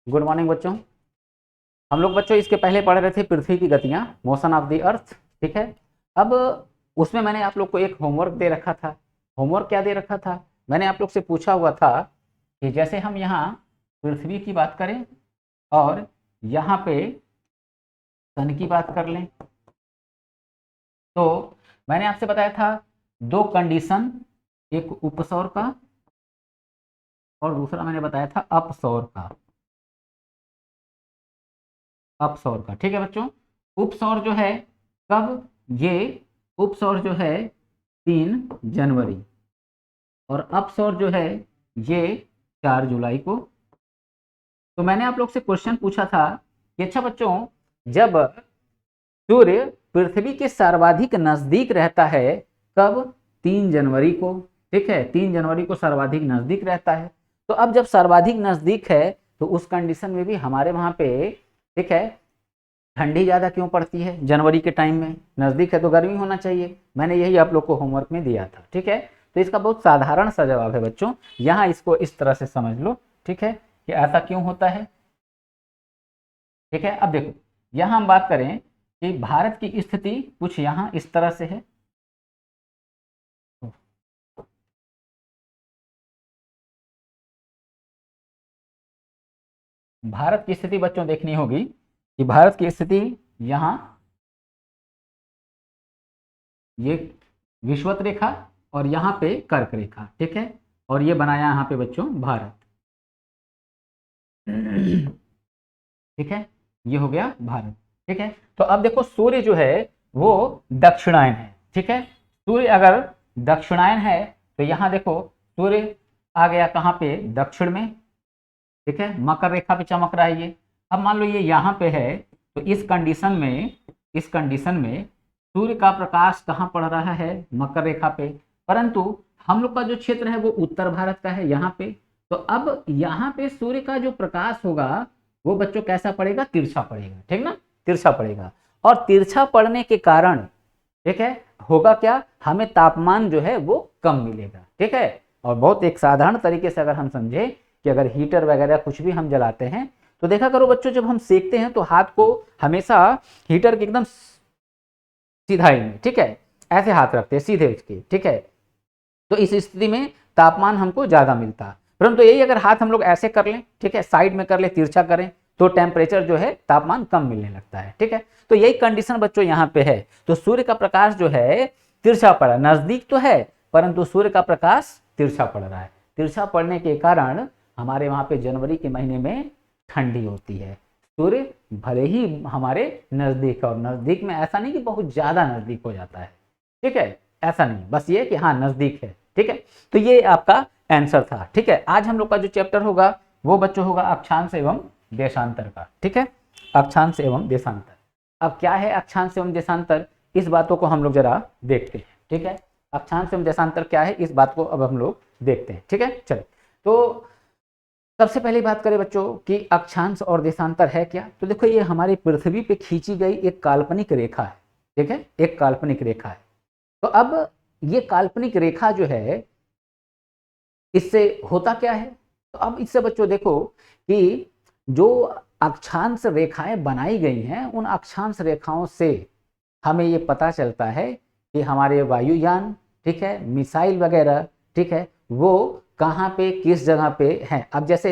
Good morning बच्चों। हम लोग बच्चों इसके पहले पढ़ रहे थे पृथ्वी की गतियां, मोशन ऑफ द अर्थ। ठीक है। अब उसमें मैंने आप लोग को एक होमवर्क दे रखा था। होमवर्क क्या दे रखा था? मैंने आप लोग से पूछा हुआ था कि जैसे हम यहाँ पृथ्वी की बात करें और यहाँ पे सन की बात कर लें, तो मैंने आपसे बताया था दो कंडीशन, एक उपसौर का और दूसरा मैंने बताया था अपसौर का। अपसौर का, ठीक है बच्चों। उपसौर जो है कब? ये उपसौर जो है 3 जनवरी, और अपसौर जो है ये 4 जुलाई को। तो मैंने आप लोग से क्वेश्चन पूछा था कि अच्छा बच्चों, जब सूर्य पृथ्वी के सर्वाधिक नजदीक रहता है, कब? 3 जनवरी को। ठीक है, 3 जनवरी को सर्वाधिक नजदीक रहता है। तो अब जब सर्वाधिक नजदीक है तो उस कंडीशन में भी हमारे वहां पे, ठीक है, ठंडी ज्यादा क्यों पड़ती है? जनवरी के टाइम में नजदीक है तो गर्मी होना चाहिए। मैंने यही आप लोग को होमवर्क में दिया था। ठीक है, तो इसका बहुत साधारण सा जवाब है बच्चों। यहाँ इसको इस तरह से समझ लो, ठीक है, कि ऐसा क्यों होता है। ठीक है, अब देखो यहाँ हम बात करें कि भारत की स्थिति कुछ यहाँ इस तरह से है। भारत की स्थिति बच्चों देखनी होगी कि भारत की स्थिति यहाँ ये विषुवत रेखा और यहाँ पे कर्क रेखा, ठीक है, और ये बनाया यहाँ पे बच्चों भारत। ठीक है, ये हो गया भारत। ठीक है, तो अब देखो सूर्य जो है वो दक्षिणायन है। ठीक है, सूर्य अगर दक्षिणायन है तो यहाँ देखो सूर्य आ गया कहाँ पे? दक्षिण में। ठीक है, मकर रेखा पे चमक रहा है ये। अब मान लो ये यहाँ पे है, तो इस कंडीशन में सूर्य का प्रकाश कहाँ पड़ रहा है? मकर रेखा पे। परंतु हम लोग का जो क्षेत्र है वो उत्तर भारत का है यहाँ पे। तो अब यहाँ पे सूर्य का जो प्रकाश होगा वो बच्चों कैसा पड़ेगा? तिरछा पड़ेगा। ठीक ना, तिरछा पड़ेगा। और तिरछा पड़ने के कारण, ठीक है, होगा क्या? हमें तापमान जो है वो कम मिलेगा। ठीक है, और बहुत एक साधारण तरीके से अगर हम समझे कि अगर हीटर वगैरह कुछ भी हम जलाते हैं तो देखा करो बच्चों, जब हम सेकते हैं तो हाथ को हमेशा हीटर के एकदम सीधाई में, ठीक है, ऐसे हाथ रखते हैं सीधे उसके। ठीक है, तो इस स्थिति में तापमान हमको ज्यादा मिलता है। परंतु यही अगर हाथ हम लोग ऐसे कर लें, ठीक है, साइड में कर ले, तिरछा करें, तो टेम्परेचर जो है तापमान कम मिलने लगता है। ठीक है, तो यही कंडीशन बच्चों यहाँ पे है। तो सूर्य का प्रकाश जो है तिरछा पड़ा, नजदीक तो है परंतु सूर्य का प्रकाश तिरछा पड़ रहा है। तिरछा पड़ने के कारण हमारे वहां पे जनवरी के महीने में ठंडी होती है। सूर्य भले ही हमारे नजदीक है, और नजदीक में ऐसा नहीं कि बहुत ज्यादा नजदीक हो जाता है। ठीक है, ऐसा नहीं, बस ये कि हाँ नजदीक है। ठीक है, तो ये आपका आंसर था। ठीक है, आज हम लोग का जो चैप्टर होगा वो बच्चों होगा अक्षांश एवं देशांतर का। ठीक है, अक्षांश एवं देशांतर। अब क्या है अक्षांश एवं देशांतर, इस बातों को हम लोग जरा देखते हैं। ठीक है, अक्षांश एवं देशांतर क्या है, इस बात को अब हम लोग देखते हैं। ठीक है, चलो, तो सबसे पहले बात करें बच्चों कि अक्षांश और देशांतर है क्या। तो देखो ये हमारी पृथ्वी पे खींची गई एक काल्पनिक रेखा है। ठीक है, एक काल्पनिक रेखा है। तो अब ये काल्पनिक रेखा जो है, इससे होता क्या है? तो अब इससे बच्चों देखो कि जो अक्षांश रेखाएं बनाई गई हैं, उन अक्षांश रेखाओं से हमें ये पता चलता है कि हमारे वायुयान, ठीक है, मिसाइल वगैरह, ठीक है, वो कहाँ पे किस जगह पे हैं। अब जैसे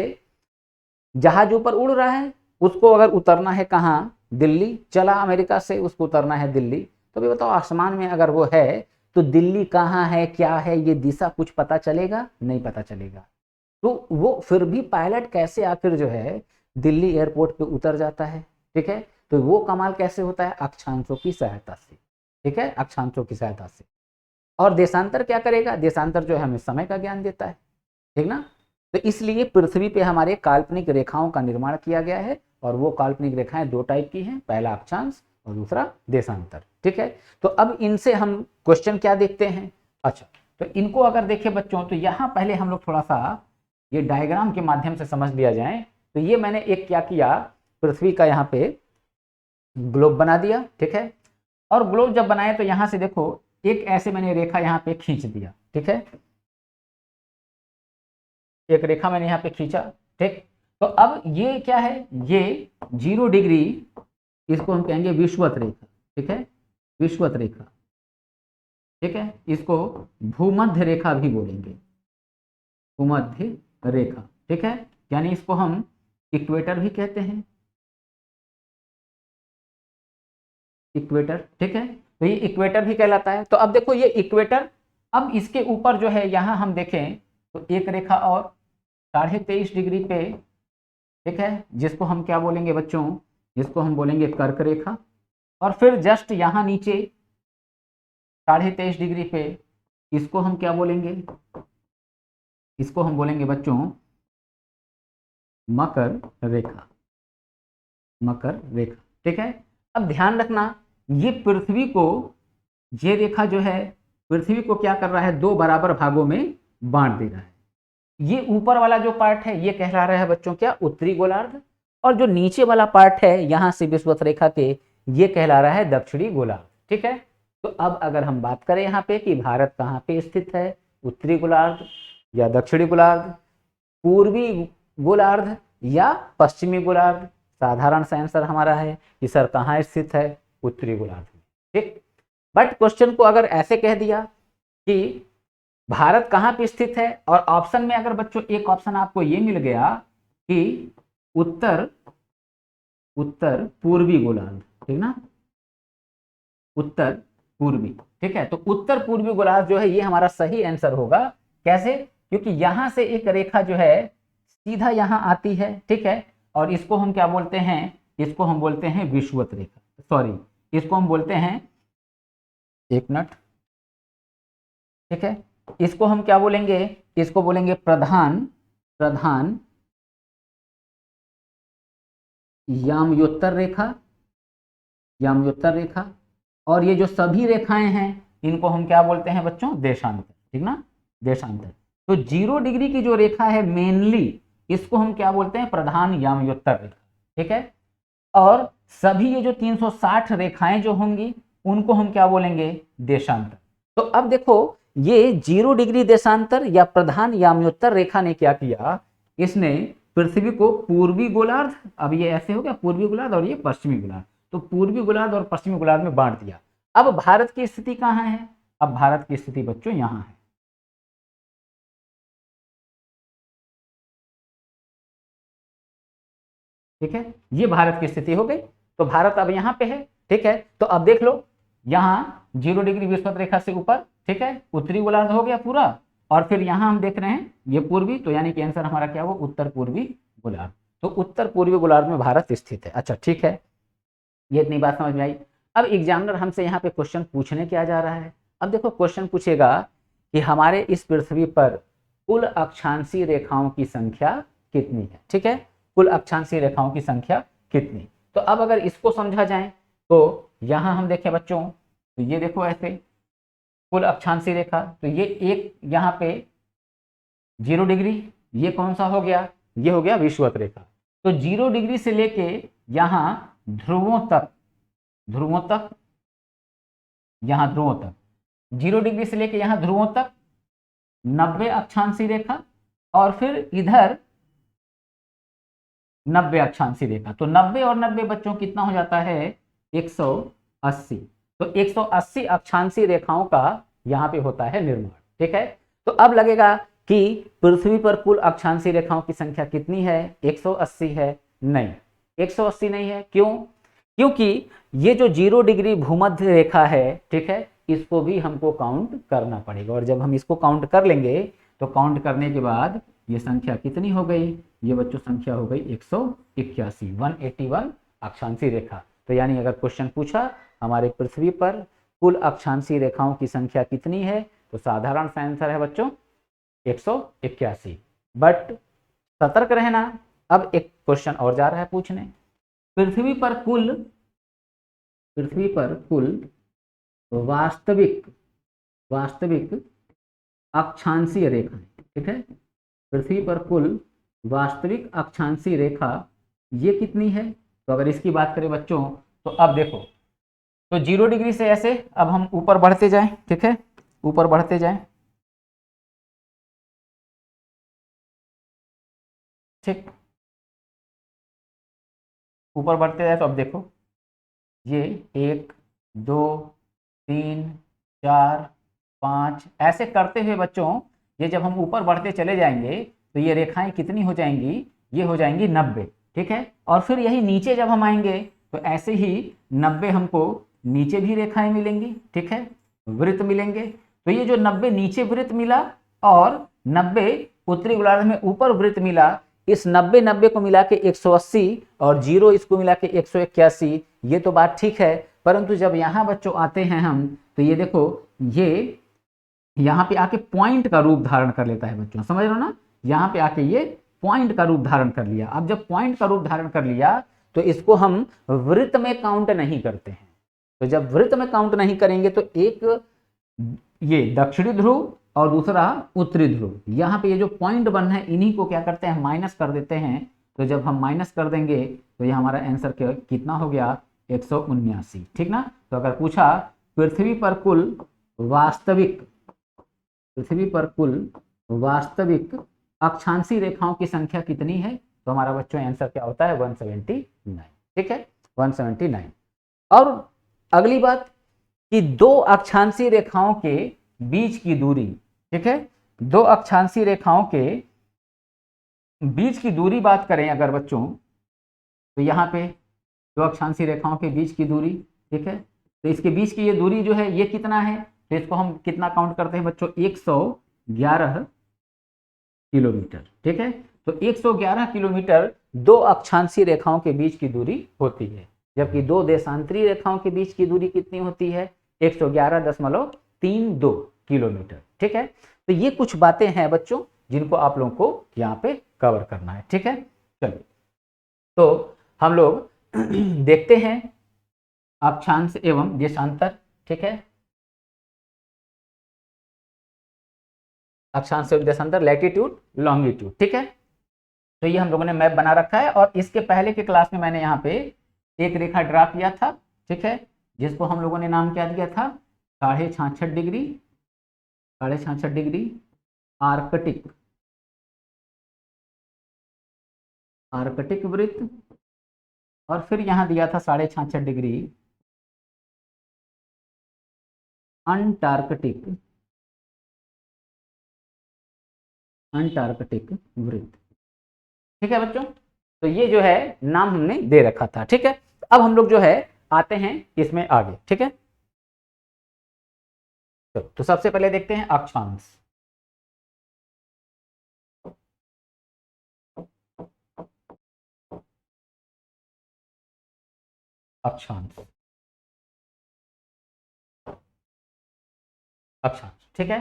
जहाज ऊपर उड़ रहा है, उसको अगर उतरना है कहाँ? दिल्ली। चला अमेरिका से, उसको उतरना है दिल्ली। तो भी बताओ आसमान में अगर वो है तो दिल्ली कहाँ है, क्या है, ये दिशा कुछ पता चलेगा? नहीं पता चलेगा। तो वो फिर भी पायलट कैसे आखिर जो है दिल्ली एयरपोर्ट पे उतर जाता है। ठीक है, तो वो कमाल कैसे होता है? अक्षांशों की सहायता से। ठीक है, अक्षांशों की सहायता से। और देशांतर क्या करेगा? देशांतर जो है हमें समय का ज्ञान देता है। ठीक ना, तो इसलिए पृथ्वी पे हमारे काल्पनिक रेखाओं का निर्माण किया गया है, और वो काल्पनिक रेखाएं दो टाइप की हैं, पहला अक्षांश और दूसरा देशांतर। ठीक है, तो अब इनसे हम क्वेश्चन क्या देखते हैं। अच्छा, तो इनको अगर देखें बच्चों, तो यहाँ पहले हम लोग थोड़ा सा ये डायग्राम के माध्यम से समझ लिया जाए। तो ये मैंने एक क्या किया, पृथ्वी का यहाँ पे ग्लोब बना दिया। ठीक है, और ग्लोब जब बनाए तो यहाँ से देखो एक ऐसे मैंने रेखा यहाँ पे खींच दिया। ठीक है, एक रेखा मैंने यहाँ पे खींचा। ठीक, तो अब ये क्या है, ये 0 डिग्री, इसको हम कहेंगे विषुवत रेखा, ठीक है, विषुवत रेखा, ठीक है, इसको भूमध्य रेखा भी बोलेंगे, भूमध्य रेखा, ठीक है, यानी इसको हम इक्वेटर भी कहते हैं, इक्वेटर, ठीक है, तो ये इक्वेटर भी कहलाता है। तो अब देखो ये इक्वेटर, अब इसके ऊपर जो है यहां हम देखें तो एक रेखा और 23.5 डिग्री पे, ठीक है, जिसको हम क्या बोलेंगे बच्चों, जिसको हम बोलेंगे कर्क रेखा, और फिर जस्ट यहाँ नीचे 23.5 डिग्री पे इसको हम क्या बोलेंगे, इसको हम बोलेंगे बच्चों मकर रेखा, मकर रेखा, ठीक है। अब ध्यान रखना, ये पृथ्वी को, ये रेखा जो है पृथ्वी को क्या कर रहा है, 2 बराबर भागों में बांट दे रहा है। ये ऊपर वाला जो पार्ट है ये कहला रहा है बच्चों क्या, उत्तरी गोलार्ध, और जो नीचे वाला पार्ट है यहां से विषुवत रेखा के, ये कहला रहा है दक्षिणी गोलार्ध, ठीक है। तो अब अगर हम बात करें यहाँ पे कि भारत कहाँ पे स्थित है, उत्तरी गोलार्ध या दक्षिणी गोलार्ध, पूर्वी गोलार्ध या पश्चिमी गोलार्ध, साधारण सा आंसर हमारा है कि सर कहाँ स्थित है, उत्तरी गोलार्ध में, ठीक। बट क्वेश्चन को अगर ऐसे कह दिया कि भारत कहाँ पे स्थित है, और ऑप्शन में अगर बच्चों एक ऑप्शन आपको ये मिल गया कि उत्तर, उत्तर पूर्वी गोलार्ध, ठीक ना, उत्तर पूर्वी, ठीक है, तो उत्तर पूर्वी गोलार्ध जो है ये हमारा सही आंसर होगा। कैसे, क्योंकि यहां से एक रेखा जो है सीधा यहां आती है, ठीक है, और इसको हम क्या बोलते हैं, इसको हम बोलते हैं विषुवत रेखा, सॉरी इसको हम बोलते हैं, एक मिनट, ठीक है, इसको हम क्या बोलेंगे, इसको बोलेंगे प्रधान, प्रधान याम्योत्तर रेखा, याम्योत्तर रेखा, और ये जो सभी रेखाएं हैं इनको हम क्या बोलते हैं बच्चों, देशांतर, ठीक ना, देशांतर। तो 0 डिग्री की जो रेखा है मेनली इसको हम क्या बोलते हैं, प्रधान याम्योत्तर रेखा, ठीक है, और सभी ये जो 360 रेखाएं जो होंगी उनको हम क्या बोलेंगे, देशांतर। तो अब देखो ये 0 डिग्री देशांतर या प्रधान याम्योत्तर रेखा ने क्या किया, इसने पृथ्वी को पूर्वी गोलार्ध, अब ये ऐसे हो गया पूर्वी गोलार्ध और ये पश्चिमी गोलार्ध, तो पूर्वी गोलार्ध और पश्चिमी गोलार्ध में बांट दिया। अब भारत की स्थिति कहाँ है, अब भारत की स्थिति बच्चों यहां है, ठीक है, ये भारत की स्थिति हो गई। तो भारत अब यहाँ पे है, ठीक है, तो अब देख लो यहाँ 0 डिग्री विषुवत रेखा से ऊपर, ठीक है, उत्तरी गोलार्ध हो गया पूरा, और फिर यहाँ हम देख रहे हैं ये पूर्वी, तो यानी कि आंसर हमारा क्या हुआ, उत्तर पूर्वी गोलार्ध। तो उत्तर पूर्वी गोलार्ध में भारत स्थित है। अच्छा ठीक है, ये इतनी बात समझ में आई। अब एग्जामिनर हमसे यहाँ पे क्वेश्चन पूछने क्या जा रहा है, अब देखो क्वेश्चन पूछेगा कि हमारे इस पृथ्वी पर कुल अक्षांशीय रेखाओं की संख्या कितनी है, ठीक है, कुल अक्षांशीय रेखाओं की संख्या कितनी। तो अब अगर इसको समझा जाए तो यहाँ हम देखें बच्चों, तो ये देखो ऐसे कुल अक्षांशीय रेखा, तो ये एक यहाँ पे 0 डिग्री, ये कौन सा हो गया, ये हो गया विषुवत रेखा। तो 0 डिग्री से लेके यहाँ ध्रुवों तक, ध्रुवों तक, यहाँ ध्रुवों तक, 0 डिग्री से लेके यहाँ ध्रुवों तक 90 अक्षांशीय रेखा, और फिर इधर 90 अक्षांशीय रेखा। तो 90 और 90 बच्चों कितना हो जाता है, 180। तो 180 अक्षांशीय रेखाओं का यहाँ पे होता है निर्माण, ठीक है। तो अब लगेगा कि पृथ्वी पर कुल अक्षांशीय रेखाओं की संख्या कितनी है, 180 है, नहीं 180 नहीं है, क्यों, क्योंकि ये जो 0 डिग्री भूमध्य रेखा है, ठीक है, इसको भी हमको काउंट करना पड़ेगा, और जब हम इसको काउंट कर लेंगे तो काउंट करने के बाद ये संख्या कितनी हो गई, ये बच्चों संख्या हो गई 181, 181 अक्षांशीय रेखा। तो यानी अगर क्वेश्चन पूछा हमारे पृथ्वी पर कुल अक्षांशीय रेखाओं की संख्या कितनी है, तो साधारण सा आंसर है बच्चों 181। बट सतर्क रहना, अब एक क्वेश्चन और जा रहा है पूछने, पृथ्वी पर कुल वास्तविक, वास्तविक अक्षांशीय रेखा, ठीक है, पृथ्वी पर कुल वास्तविक अक्षांशीय रेखा ये कितनी है। तो अगर इसकी बात करें बच्चों, तो अब देखो, तो 0 डिग्री से ऐसे अब हम ऊपर बढ़ते जाएं, ठीक है, ऊपर बढ़ते जाएं, ठीक, ऊपर बढ़ते जाए तो अब देखो ये 1 2 3 4 5 ऐसे करते हुए बच्चों ये जब हम ऊपर बढ़ते चले जाएंगे तो ये रेखाएं कितनी हो जाएंगी, ये हो जाएंगी 90। ठीक है, और फिर यही नीचे जब हम आएंगे तो ऐसे ही 90 हमको नीचे भी रेखाएं मिलेंगी। ठीक है, वृत्त मिलेंगे। तो ये जो 90 नीचे वृत्त मिला और 90 उत्तरी गोलार्ध में ऊपर वृत्त मिला, इस 90 को मिला के 180 और 0 इसको मिला के 181, ये तो बात ठीक है। परंतु जब यहाँ बच्चों आते हैं हम तो ये देखो ये यहाँ पे आके पॉइंट का रूप धारण कर लेता है बच्चों, समझ लो ना, यहाँ पे आके ये पॉइंट का रूप धारण कर लिया। अब जब पॉइंट का रूप धारण कर लिया तो इसको हम वृत्त में काउंट नहीं करते हैं। तो जब वृत्त में काउंट नहीं करेंगे तो एक ये दक्षिणी ध्रुव और दूसरा उत्तरी ध्रुव, यहाँ पे ये जो पॉइंट बन है इन्हीं को क्या करते हैं, माइनस कर देते हैं। तो जब हम माइनस कर देंगे तो ये हमारा आंसर कितना हो गया, 179। ठीक ना। तो अगर पूछा पृथ्वी पर कुल वास्तविक अक्षांशीय रेखाओं की संख्या कितनी है, तो हमारा बच्चों आंसर क्या होता है, 179। ठीक है, 179। और अगली बात कि दो अक्षांशीय रेखाओं के बीच की दूरी, ठीक है, दो अक्षांशीय रेखाओं के बीच की दूरी बात करें अगर बच्चों, तो यहाँ पे दो अक्षांशीय रेखाओं के बीच की दूरी, ठीक है, तो इसके बीच की ये दूरी जो है ये कितना है, तो इसको हम कितना काउंट करते हैं बच्चों, 111 किलोमीटर। ठीक है, तो 111 किलोमीटर दो अक्षांशीय रेखाओं के बीच की दूरी होती है, जबकि दो देशांतरीय रेखाओं के बीच की दूरी कितनी होती है, 111.32 किलोमीटर। ठीक है, तो ये कुछ बातें हैं बच्चों जिनको आप लोगों को यहाँ पे कवर करना है। ठीक है, चलिए तो हम लोग देखते हैं अक्षांश एवं देशांतर। ठीक है, अक्षांश एवं देशांतर, लैटिट्यूड लॉन्गिट्यूड। ठीक है, तो ये हम लोगों ने मैप बना रखा है और इसके पहले के क्लास में मैंने यहाँ पे एक रेखा ड्रा किया था। ठीक है, जिसको हम लोगों ने नाम क्या दिया था, 66.5 डिग्री, 66.5 डिग्री आर्कटिक वृत्त, और फिर यहाँ दिया था 66.5 डिग्री अंटार्कटिक वृत्त। ठीक है बच्चों, तो ये जो है नाम हमने दे रखा था। ठीक है, अब हम लोग जो है आते हैं इसमें आगे। ठीक है, तो सबसे पहले देखते हैं अक्षांश। अक्षांश अक्षांश ठीक है,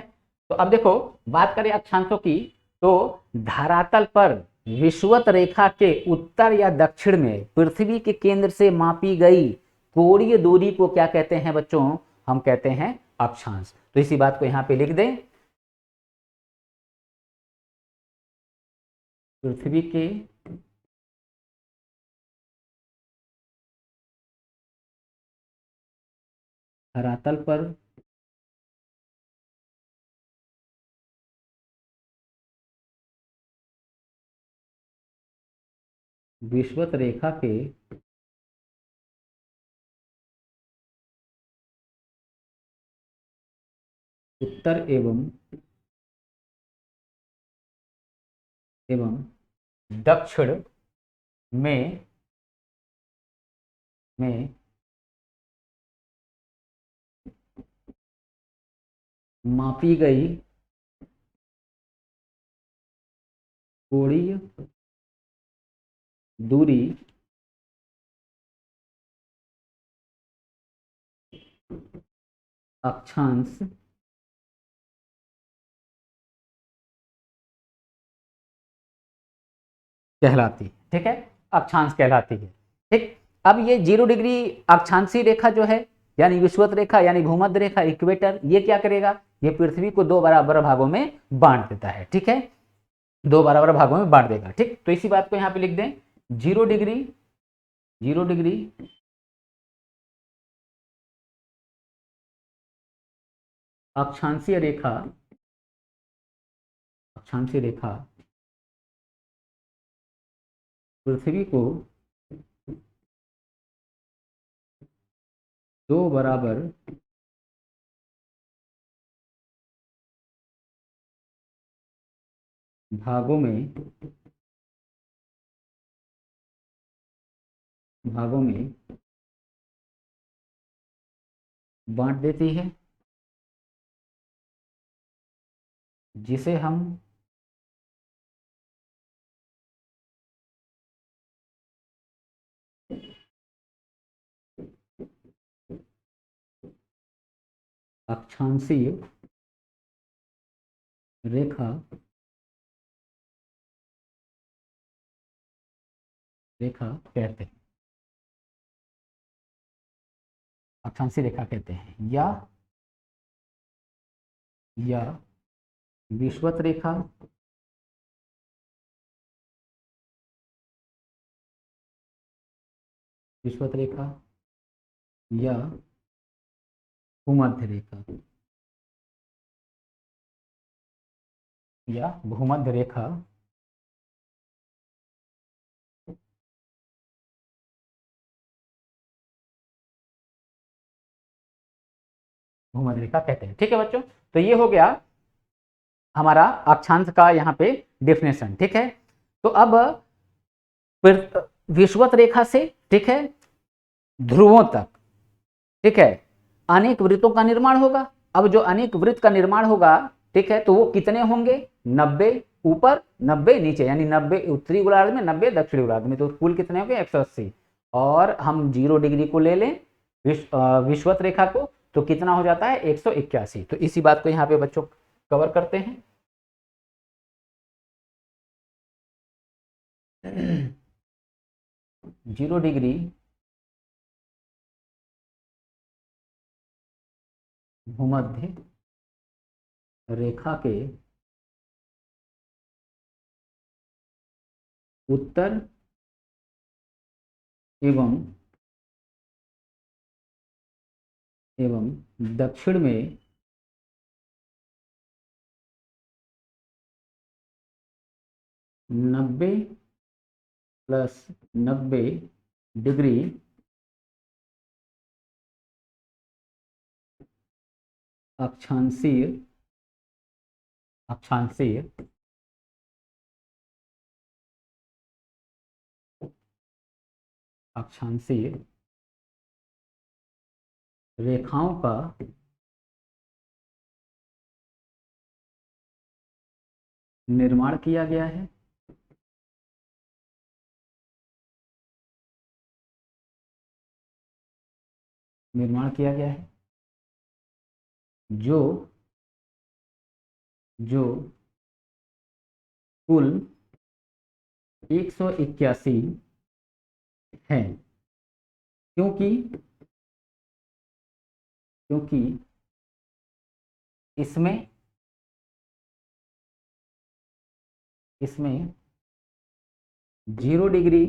तो अब देखो बात करें अक्षांशों की, तो धरातल पर विषुवत रेखा के उत्तर या दक्षिण में पृथ्वी के केंद्र से मापी गई कोणीय दूरी को क्या कहते हैं बच्चों, हम कहते हैं अक्षांश। तो इसी बात को यहां पे लिख दें, पृथ्वी के धरातल पर विषुवत रेखा के उत्तर एवं दक्षिण में मापी गई कोणीय दूरी अक्षांश कहलाती है। ठीक है, अक्षांश कहलाती है। ठीक, अब ये 0 डिग्री अक्षांशीय रेखा जो है, यानी विषुवत रेखा यानी भूमध्य रेखा इक्वेटर, ये क्या करेगा, ये पृथ्वी को दो बराबर भागों में बांट देता है। ठीक है, दो बराबर भागों में बांट देगा। ठीक, तो इसी बात को यहाँ पे लिख दें, 0 डिग्री अक्षांशीय रेखा पृथ्वी को दो बराबर भागों में बांट देती है, जिसे हम अक्षांशीय रेखा कहते हैं, अक्षांशीय रेखा कहते हैं, या विषुवत रेखा, या भूमध्य रेखा, या भूमध्य रेखा भूमध्य रेखा कहते हैं। ठीक है बच्चों, तो ये हो गया हमारा अक्षांश का यहाँ पे डेफिनेशन। ठीक है, तो अब विषुवत रेखा से, ठीक है, ध्रुवों तक, ठीक है, अनेक वृत्तों का निर्माण होगा। अब जो अनेक वृत्त का निर्माण होगा, ठीक है, तो वो कितने होंगे? 90 ऊपर 90 नीचे, यानी 90 उत्तरी गोलार्ध में, 90 दक्षिणी गोलार्ध में, तो कुल कितने होंगे? 180। और हम 0 डिग्री को ले लें, विषुवत रेखा को, तो कितना हो जाता है? 181। तो इसी बात को यहाँ पे बच्चों कवर करते हैं। 0 डिग्री भूमध्य रेखा के उत्तर एवं दक्षिण में 90 + 90 डिग्री अक्षांशीय रेखाओं का निर्माण किया गया है। जो कुल 181 है, क्योंकि इसमें 0 डिग्री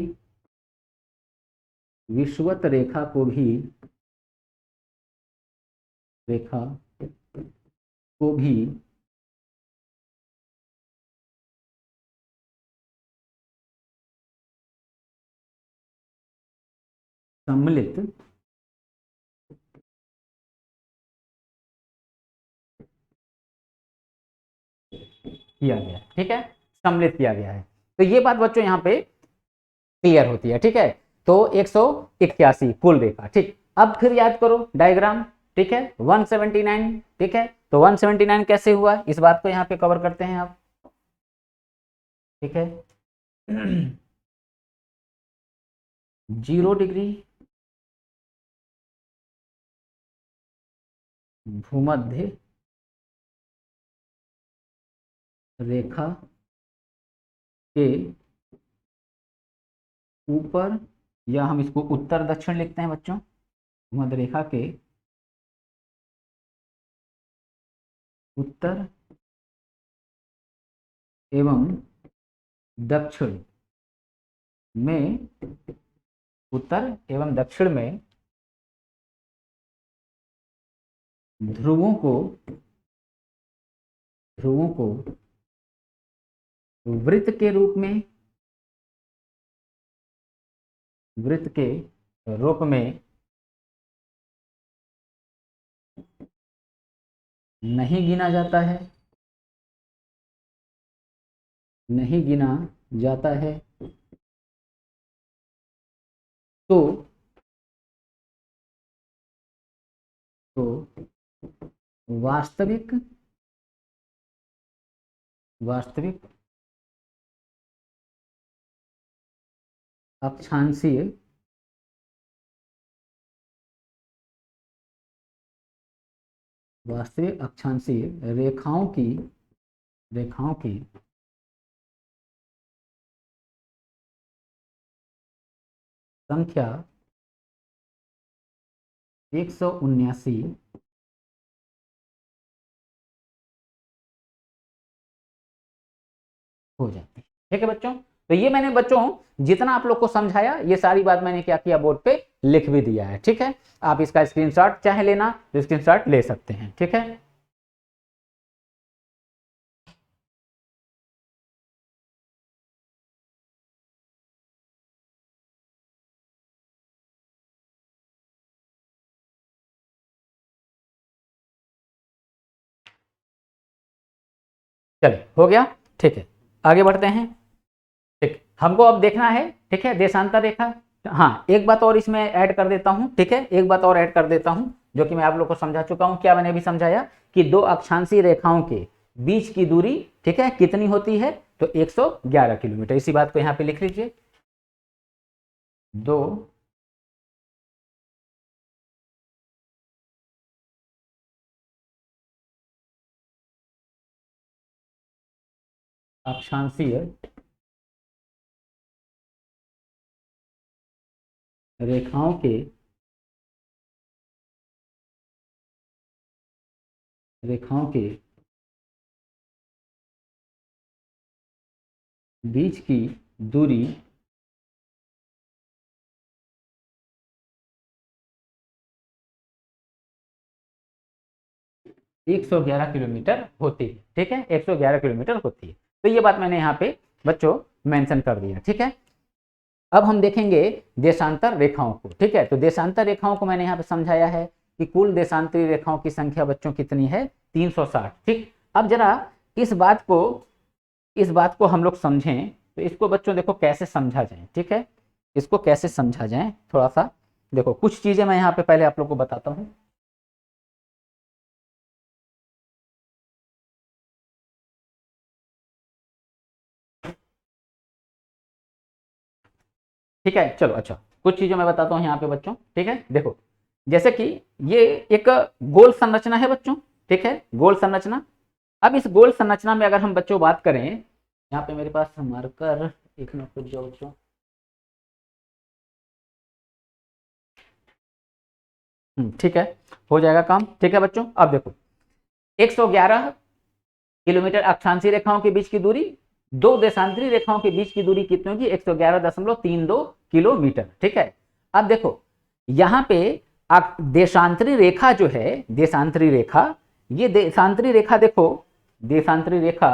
विषुवत रेखा को भी सम्मिलित किया गया है। ठीक है, सम्मिलित किया गया है। तो ये बात बच्चों यहाँ पे क्लियर होती है। ठीक है, तो 181 कुल रेखा। ठीक, अब फिर याद करो डायग्राम। ठीक है, 179। ठीक है, तो 179 कैसे हुआ, इस बात को यहाँ पे कवर करते हैं आप। ठीक है, 0 डिग्री भूमध्य रेखा के ऊपर, या हम इसको उत्तर दक्षिण लिखते हैं बच्चों, भूमध्य रेखा के उत्तर एवं दक्षिण में, ध्रुवों को वृत्त के रूप में नहीं गिना जाता है, नहीं गिना जाता है, तो वास्तविक वास्तविक अक्षांशीय वास्तविक अक्षांशीय रेखाओं की संख्या 179 हो जाती है। ठीक है बच्चों, तो ये मैंने बच्चों जितना आप लोग को समझाया ये सारी बात मैंने क्या किया, बोर्ड पे लिख भी दिया है। ठीक है, आप इसका स्क्रीनशॉट चाहे लेना तो स्क्रीनशॉट ले सकते हैं। ठीक है, चलिए हो गया। ठीक है, आगे बढ़ते हैं। ठीक, हमको अब देखना है, ठीक है, देशांतर रेखा। हाँ, एक बात और इसमें ऐड कर देता हूँ। ठीक है, एक बात और ऐड कर देता हूँ जो कि मैं आप लोग को समझा चुका हूँ। क्या मैंने भी समझाया कि दो अक्षांशीय रेखाओं के बीच की दूरी, ठीक है, कितनी होती है, तो 111 किलोमीटर। इसी बात को यहाँ पे लिख लीजिए। दो अक्षांशीय रेखाओं के बीच की दूरी 111 किलोमीटर होती है। ठीक है, 111 किलोमीटर होती है। तो ये बात मैंने यहाँ पे बच्चों मेंशन कर दिया। ठीक है, अब हम देखेंगे देशांतर रेखाओं को। ठीक है, तो देशांतर रेखाओं को मैंने यहाँ पे समझाया है कि कुल देशांतरी रेखाओं की संख्या बच्चों कितनी है, 360। ठीक, अब जरा इस बात को हम लोग समझें तो इसको बच्चों देखो कैसे समझा जाए। ठीक है, इसको कैसे समझा जाए थोड़ा सा देखो, कुछ चीजें मैं यहाँ पे पहले आप लोग को बताता हूँ। ठीक है, चलो अच्छा, कुछ चीजें मैं बताता हूँ यहाँ पे बच्चों। ठीक है, देखो जैसे कि ये एक गोल संरचना है बच्चों। ठीक है, गोल संरचना। अब इस गोल संरचना में अगर हम बच्चों बात करें, यहाँ पे मेरे पास मार्कर एक मिनट रुक जाओ बच्चों। ठीक है, हो जाएगा काम। ठीक है बच्चों, अब देखो 111 किलोमीटर अक्षांशीय रेखाओं के बीच की दूरी, दो देशांतरी रेखाओं के बीच की दूरी कितनी होगी, 111.32 किलोमीटर। ठीक है, अब देखो यहाँ पे देशांतरी रेखा जो है, देशांतरी रेखा, ये देशांतरी रेखा देखो, देशांतरी रेखा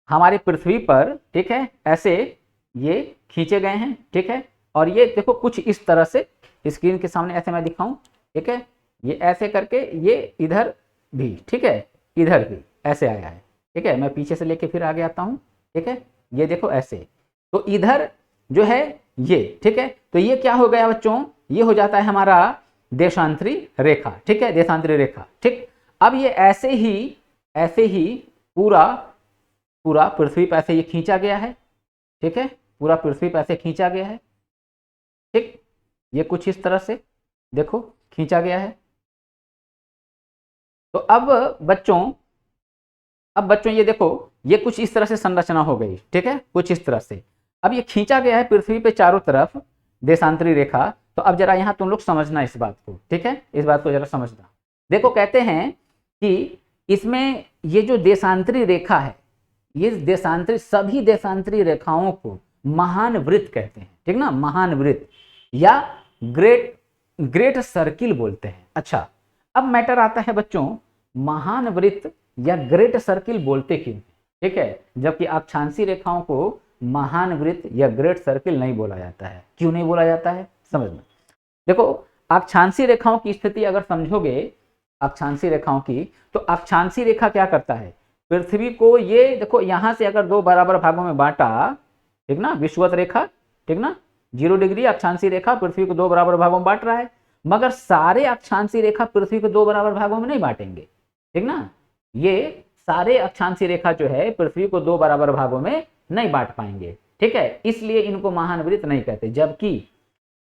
हमारे पृथ्वी पर, ठीक है, ऐसे ये खींचे गए हैं। ठीक है, और ये देखो कुछ इस तरह से स्क्रीन के सामने ऐसे मैं दिखाऊं। ठीक है, ये ऐसे करके ये इधर भी, ठीक है, इधर भी ऐसे आया है। ठीक है, मैं पीछे से लेके फिर आगे आता हूं। ठीक है, ये देखो ऐसे, तो इधर जो है ये, ठीक है, तो ये क्या हो गया बच्चों, ये हो जाता है हमारा देशांतरी रेखा। ठीक है, देशांतरी रेखा। ठीक, अब ये ऐसे ही पूरा पूरा पृथ्वी पर ऐसे ये खींचा गया है। ठीक है, पूरा पृथ्वी पर ऐसे खींचा गया है। ठीक, ये कुछ इस तरह से देखो खींचा गया है। तो अब बच्चों ये देखो, ये कुछ इस तरह से संरचना हो गई। ठीक है, कुछ इस तरह से अब ये खींचा गया है पृथ्वी पे चारों तरफ, देशांतरी रेखा। तो अब जरा यहां तुम लोग समझना इस बात को। ठीक है, इस बात को जरा समझना। देखो कहते हैं कि इसमें ये जो देशांतरी रेखा है, ये देशांतरी, सभी देशांतरी रेखाओं को महान वृत्त कहते हैं। ठीक ना, महान वृत्त या ग्रेट ग्रेट सर्किल बोलते हैं। अच्छा, अब मैटर आता है बच्चों, महान वृत्त या ग्रेट सर्किल बोलते क्यों? ठीक है, जबकि अक्षांशीय रेखाओं को महान वृत्त या ग्रेट सर्किल नहीं बोला जाता है। क्यों नहीं बोला जाता है, समझना। देखो अक्षांशीय रेखाओं की स्थिति अगर समझोगे अक्षांशीय रेखाओं की, तो अक्षांशीय रेखा क्या करता है, पृथ्वी को, ये देखो यहां से अगर दो बराबर भागों में बांटा, ठीक ना, विषुवत रेखा, ठीक ना, 0 डिग्री अक्षांशीय रेखा पृथ्वी को दो बराबर भागों में बांट रहा है, मगर सारे अक्षांशीय रेखा पृथ्वी को दो बराबर भागों में नहीं बांटेंगे, ठीक ना, ये सारे अक्षांशीय रेखा जो है पृथ्वी को दो बराबर भागों में नहीं बांट पाएंगे, ठीक है, इसलिए इनको महानवृत्त नहीं कहते, जबकि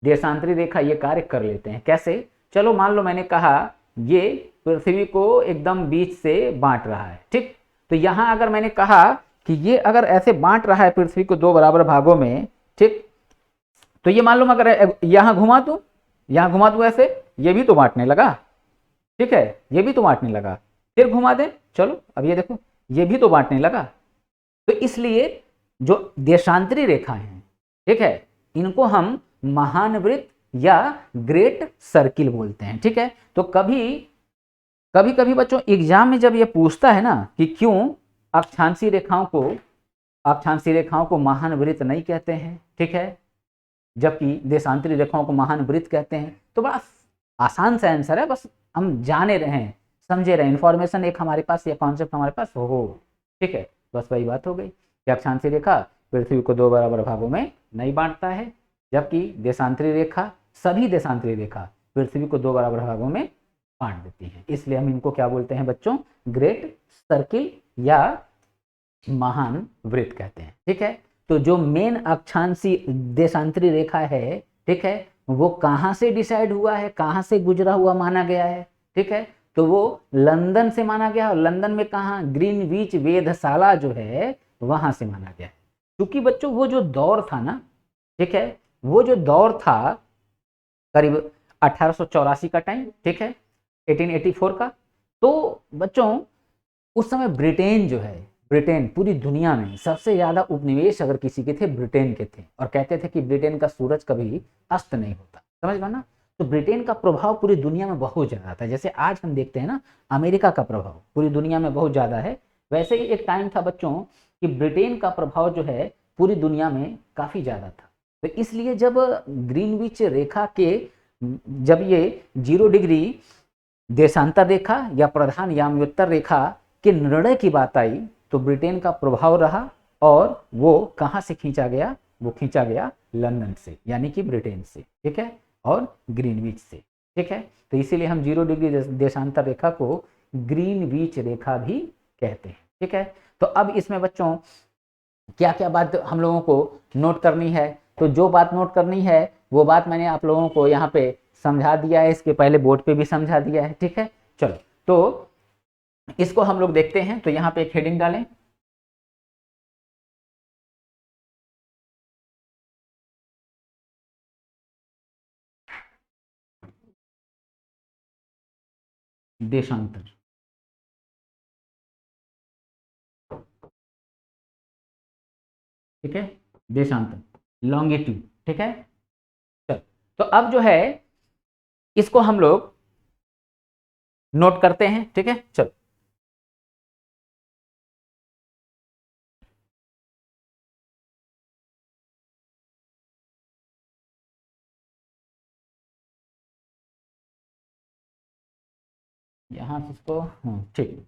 देशांतरी रेखा ये कार्य कर लेते हैं। कैसे, चलो मान लो मैंने कहा ये पृथ्वी को एकदम बीच से बांट रहा है, ठीक, तो यहां अगर मैंने कहा कि ये अगर ऐसे बांट रहा है पृथ्वी को दो बराबर भागों में, ठीक, तो ये मान लो अगर यहां घुमा दूं ऐसे, ये भी तो बांटने लगा, ठीक है, ये भी तो बांटने लगा, फिर घुमा दे, चलो अब ये देखो ये भी तो बांटने लगा, तो इसलिए जो देशांतरी रेखा है, ठीक है, इनको हम महानवृत्त या ग्रेट सर्किल बोलते हैं, ठीक है। तो कभी कभी बच्चों एग्जाम में जब ये पूछता है ना कि क्यों अक्षांशीय रेखाओं को महानवृत्त नहीं कहते हैं, ठीक है, जबकि देशांतरी रेखाओं को महानवृत्त कहते हैं, तो बड़ा आसान सा आंसर है, बस हम जाने रहे, समझे रहे, इंफॉर्मेशन एक हमारे पास या कॉन्सेप्ट हमारे पास हो, ठीक है, बस वही बात हो गई कि अक्षांशीय रेखा पृथ्वी को दो बराबर भागों में नहीं बांटता है, जबकि देशांतरी रेखा, सभी देशांतरी रेखा पृथ्वी को दो बराबर भागों में बांट देती हैं, इसलिए हम इनको क्या बोलते हैं बच्चों, ग्रेट सर्किल या महान वृत्त कहते हैं, ठीक है। तो जो मेन अक्षांशीय देशांतरी रेखा है, ठीक है, वो कहां से डिसाइड हुआ है, कहां से गुजरा हुआ माना गया है, ठीक है, तो वो लंदन से माना गया, और लंदन में कहा, ग्रीनविच वेधशाला जो है वहां से माना गया है, क्योंकि बच्चों वो जो दौर था ना, ठीक है, वो जो दौर था करीब 1884 का टाइम, ठीक है, 1884 का, तो बच्चों उस समय ब्रिटेन जो है, ब्रिटेन पूरी दुनिया में सबसे ज्यादा उपनिवेश अगर किसी के थे, ब्रिटेन के थे, और कहते थे कि ब्रिटेन का सूरज कभी अस्त नहीं होता, समझ गए ना, तो ब्रिटेन का प्रभाव पूरी दुनिया में बहुत ज्यादा था, जैसे आज हम देखते हैं ना अमेरिका का प्रभाव पूरी दुनिया में बहुत ज्यादा है, वैसे ही एक टाइम था बच्चों कि ब्रिटेन का प्रभाव जो है पूरी दुनिया में काफी ज्यादा था, तो इसलिए जब ग्रीनविच रेखा के, जब ये 0 डिग्री देशांतर रेखा या प्रधान याम्योत्तर रेखा के निर्णय की बात आई, तो ब्रिटेन का प्रभाव रहा, और वो कहां से खींचा गया, वो खींचा गया लंदन से, यानी कि ब्रिटेन से, ठीक है, और ग्रीनविच से, ठीक है, तो इसीलिए हम 0 डिग्री देशांतर रेखा को ग्रीनविच रेखा भी कहते हैं, ठीक है। तो अब इसमें बच्चों क्या क्या बात हम लोगों को नोट करनी है, तो जो बात नोट करनी है वो बात मैंने आप लोगों को यहाँ पे समझा दिया है, इसके पहले बोर्ड पे भी समझा दिया है, ठीक है। चलो तो इसको हम लोग देखते हैं, तो यहाँ पे एक हेडिंग डालें, देशांतर, ठीक है, देशांतर लॉन्गिट्यूड, ठीक है। चलो तो अब जो है इसको हम लोग नोट करते हैं, ठीक है, चलो यहाँ से इसको, ठीक,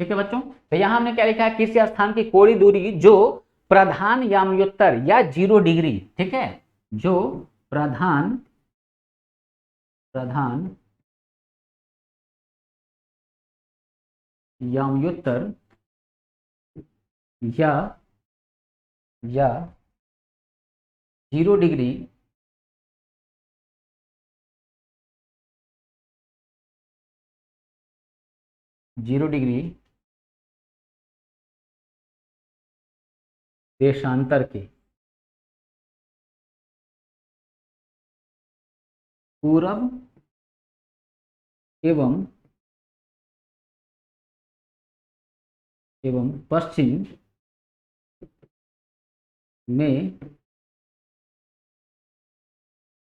ठीक है बच्चों, तो यहां हमने क्या लिखा है, किसी स्थान की कोणीय दूरी जो प्रधान याम्योत्तर या 0 डिग्री, ठीक है, जो प्रधान प्रधान याम्योत्तर या 0 डिग्री देशांतर के पूरब एवं पश्चिम में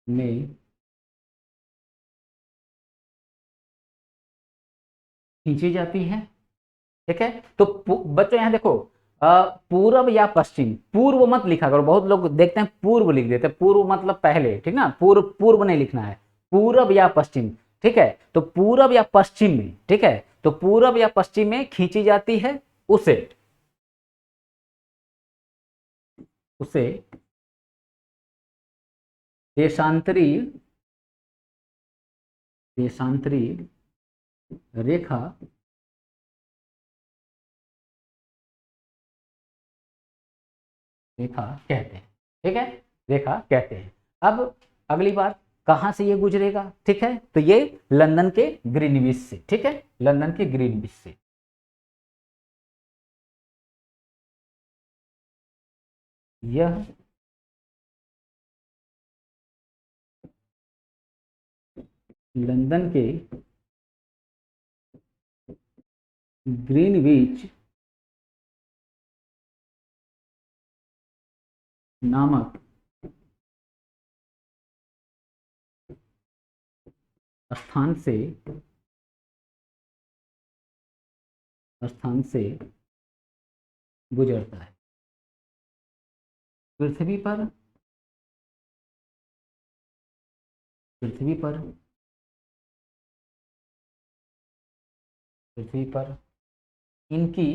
में खींची जाती है। ठीक है, तो बच्चों यहाँ देखो, पूर्व या पश्चिम, पूर्व मत लिखा करो, बहुत लोग देखते हैं पूर्व लिख देते हैं, पूर्व मतलब पहले, ठीक ना, पूर्व पूर्व नहीं लिखना है, पूर्व या पश्चिम। ठीक है, तो पूर्व या पश्चिम में, ठीक है, तो पूर्व या पश्चिम में खींची जाती है उसे, उसे देशांतरी, देशांतरी रेखा, रेखा कहते हैं। ठीक है, रेखा कहते हैं। अब अगली बात, कहां से ये गुजरेगा? ठीक है, तो ये लंदन के ग्रीनविच से, ठीक है, लंदन के ग्रीनविच से। यह लंदन के ग्रीनविच नामक स्थान से, स्थान से गुजरता है। पृथ्वी पर, पृथ्वी पर, पृथ्वी पर इनकी,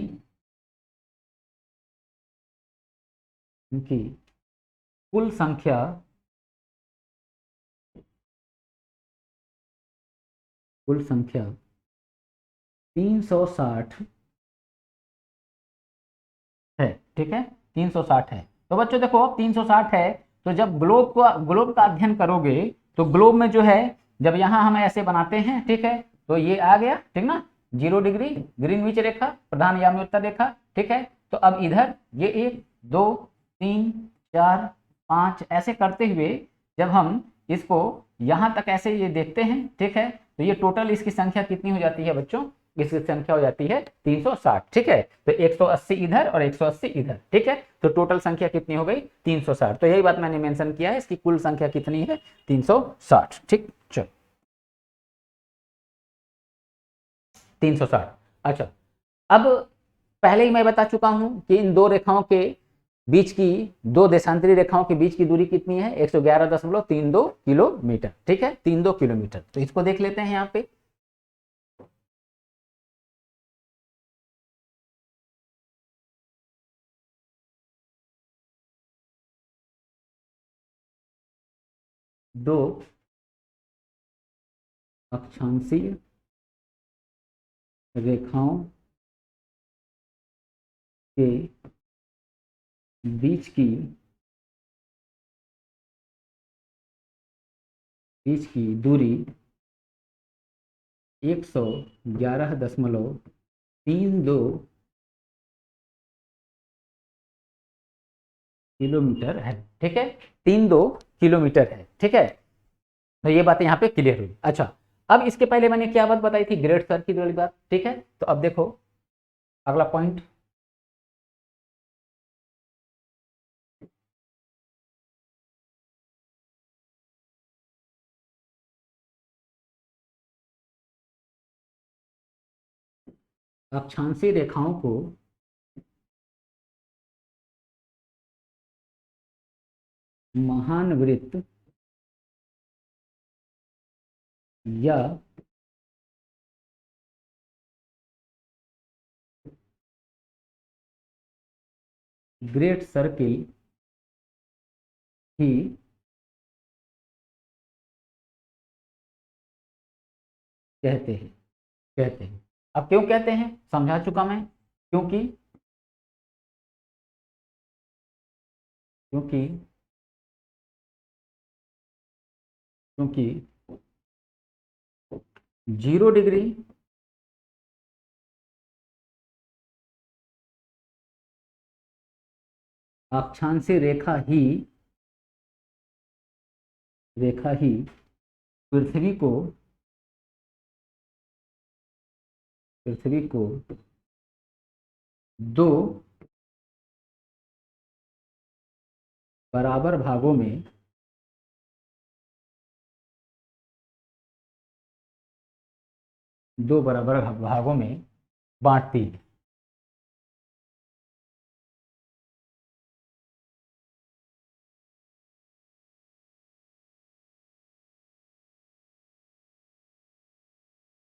इनकी कुल संख्या, कुल संख्या 360 है। ठीक है, 360 है। तो बच्चों देखो, 360 है, तो जब ग्लोब का अध्ययन करोगे, तो ग्लोब में जो है, जब यहाँ हम ऐसे बनाते हैं, ठीक है, तो ये आ गया, ठीक ना, 0 डिग्री ग्रीनविच रेखा, प्रधान यामी उत्तर रेखा। ठीक है, तो अब इधर ये 1 2 3 4 5 ऐसे करते हुए जब हम इसको यहाँ तक ऐसे ये देखते हैं, ठीक है, तो ये टोटल इसकी संख्या कितनी हो जाती है बच्चों? इसकी संख्या हो जाती है 360। ठीक है, तो 180 इधर और 180 इधर। ठीक है, तो टोटल संख्या कितनी हो गई? 360। तो यही बात मैंने मेंशन किया है, इसकी कुल संख्या कितनी है? 360। ठीक, चलो 360। अच्छा, अब पहले ही मैं बता चुका हूं कि इन दो रेखाओं के बीच की, दो देशांतरी रेखाओं के बीच की दूरी कितनी है? 111.32 किलोमीटर। ठीक है, 32 किलोमीटर। तो इसको देख लेते हैं यहाँ पे। दो अक्षांशीय रेखाओं के बीच की, बीच की दूरी 111.32 किलोमीटर है। ठीक है, 32 किलोमीटर है। ठीक है, तो ये बातें यहाँ पे क्लियर हुई। अच्छा, अब इसके पहले मैंने क्या बात बताई थी? ग्रेट सर्किल वाली बात। ठीक है, तो अब देखो अगला पॉइंट, अक्षांशीय रेखाओं को महानवृत्त या ग्रेट सर्किल ही कहते हैं, कहते हैं। अब क्यों कहते हैं समझा चुका मैं, क्योंकि, क्योंकि, क्योंकि 0 डिग्री अक्षांशीय रेखा ही, रेखा ही पृथ्वी को, पृथ्वी को दो बराबर भागों में दो बराबर भागों में बांटती है।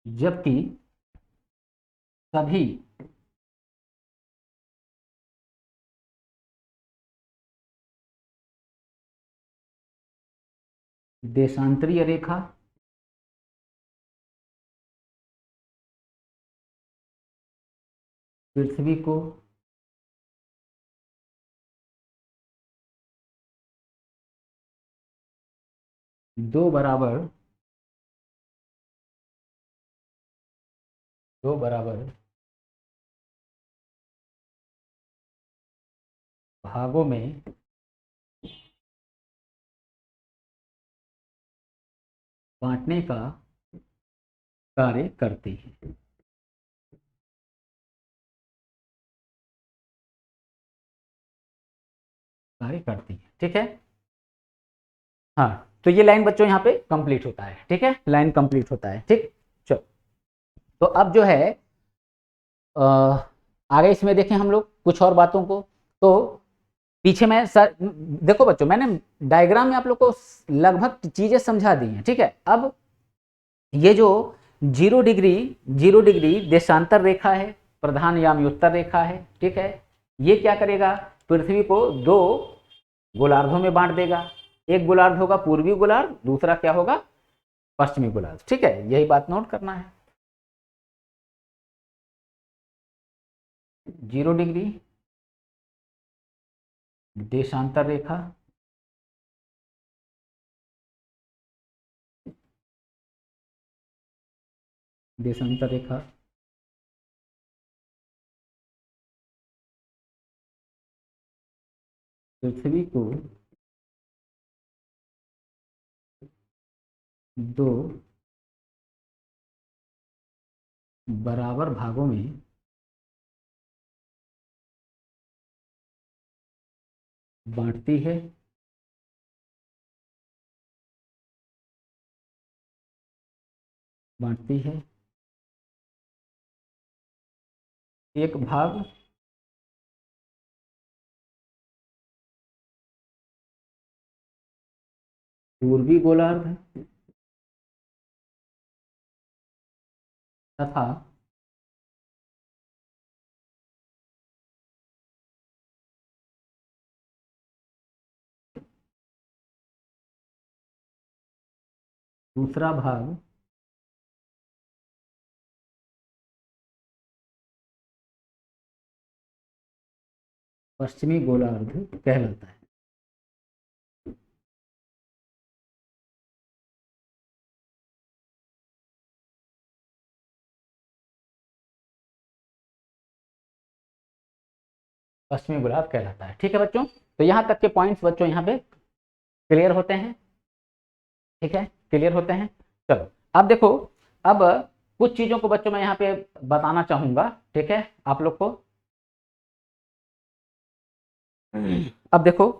जबकि सभी देशांतरीय रेखा पृथ्वी को दो बराबर दो बराबर भागों में बांटने का कार्य करती है। कार्य करती है, ठीक है। हाँ, तो ये लाइन बच्चों यहाँ पे कंप्लीट होता है, ठीक है, लाइन कंप्लीट होता है, ठीक। चलो, तो अब जो है आगे इसमें देखें हम लोग कुछ और बातों को। तो पीछे में सर देखो बच्चों, मैंने डायग्राम में आप लोग को लगभग चीजें समझा दी हैं, ठीक है। अब ये जो 0 डिग्री देशांतर रेखा है, प्रधान याम्योत्तर रेखा है, ठीक है। ये क्या करेगा, पृथ्वी को दो गोलार्धों में बांट देगा। एक गोलार्ध होगा पूर्वी गोलार्ध, दूसरा क्या होगा, पश्चिमी गोलार्ध, ठीक है। यही बात नोट करना है। 0 डिग्री देशांतर रेखा देशांतर रेखा पृथ्वी को दो बराबर भागों में बांटती है। बांटती है। एक भाग पूर्वी गोलार्ध तथा दूसरा भाग पश्चिमी गोलार्ध कहलाता है। पश्चिमी गोलार्ध कहलाता है, ठीक है बच्चों। तो यहाँ तक के पॉइंट्स बच्चों यहाँ पे क्लियर होते हैं, ठीक है, क्लियर होते हैं। चलो अब देखो, अब कुछ चीजों को बच्चों मैं यहाँ पे बताना चाहूंगा, ठीक है, आप लोग को। अब देखो,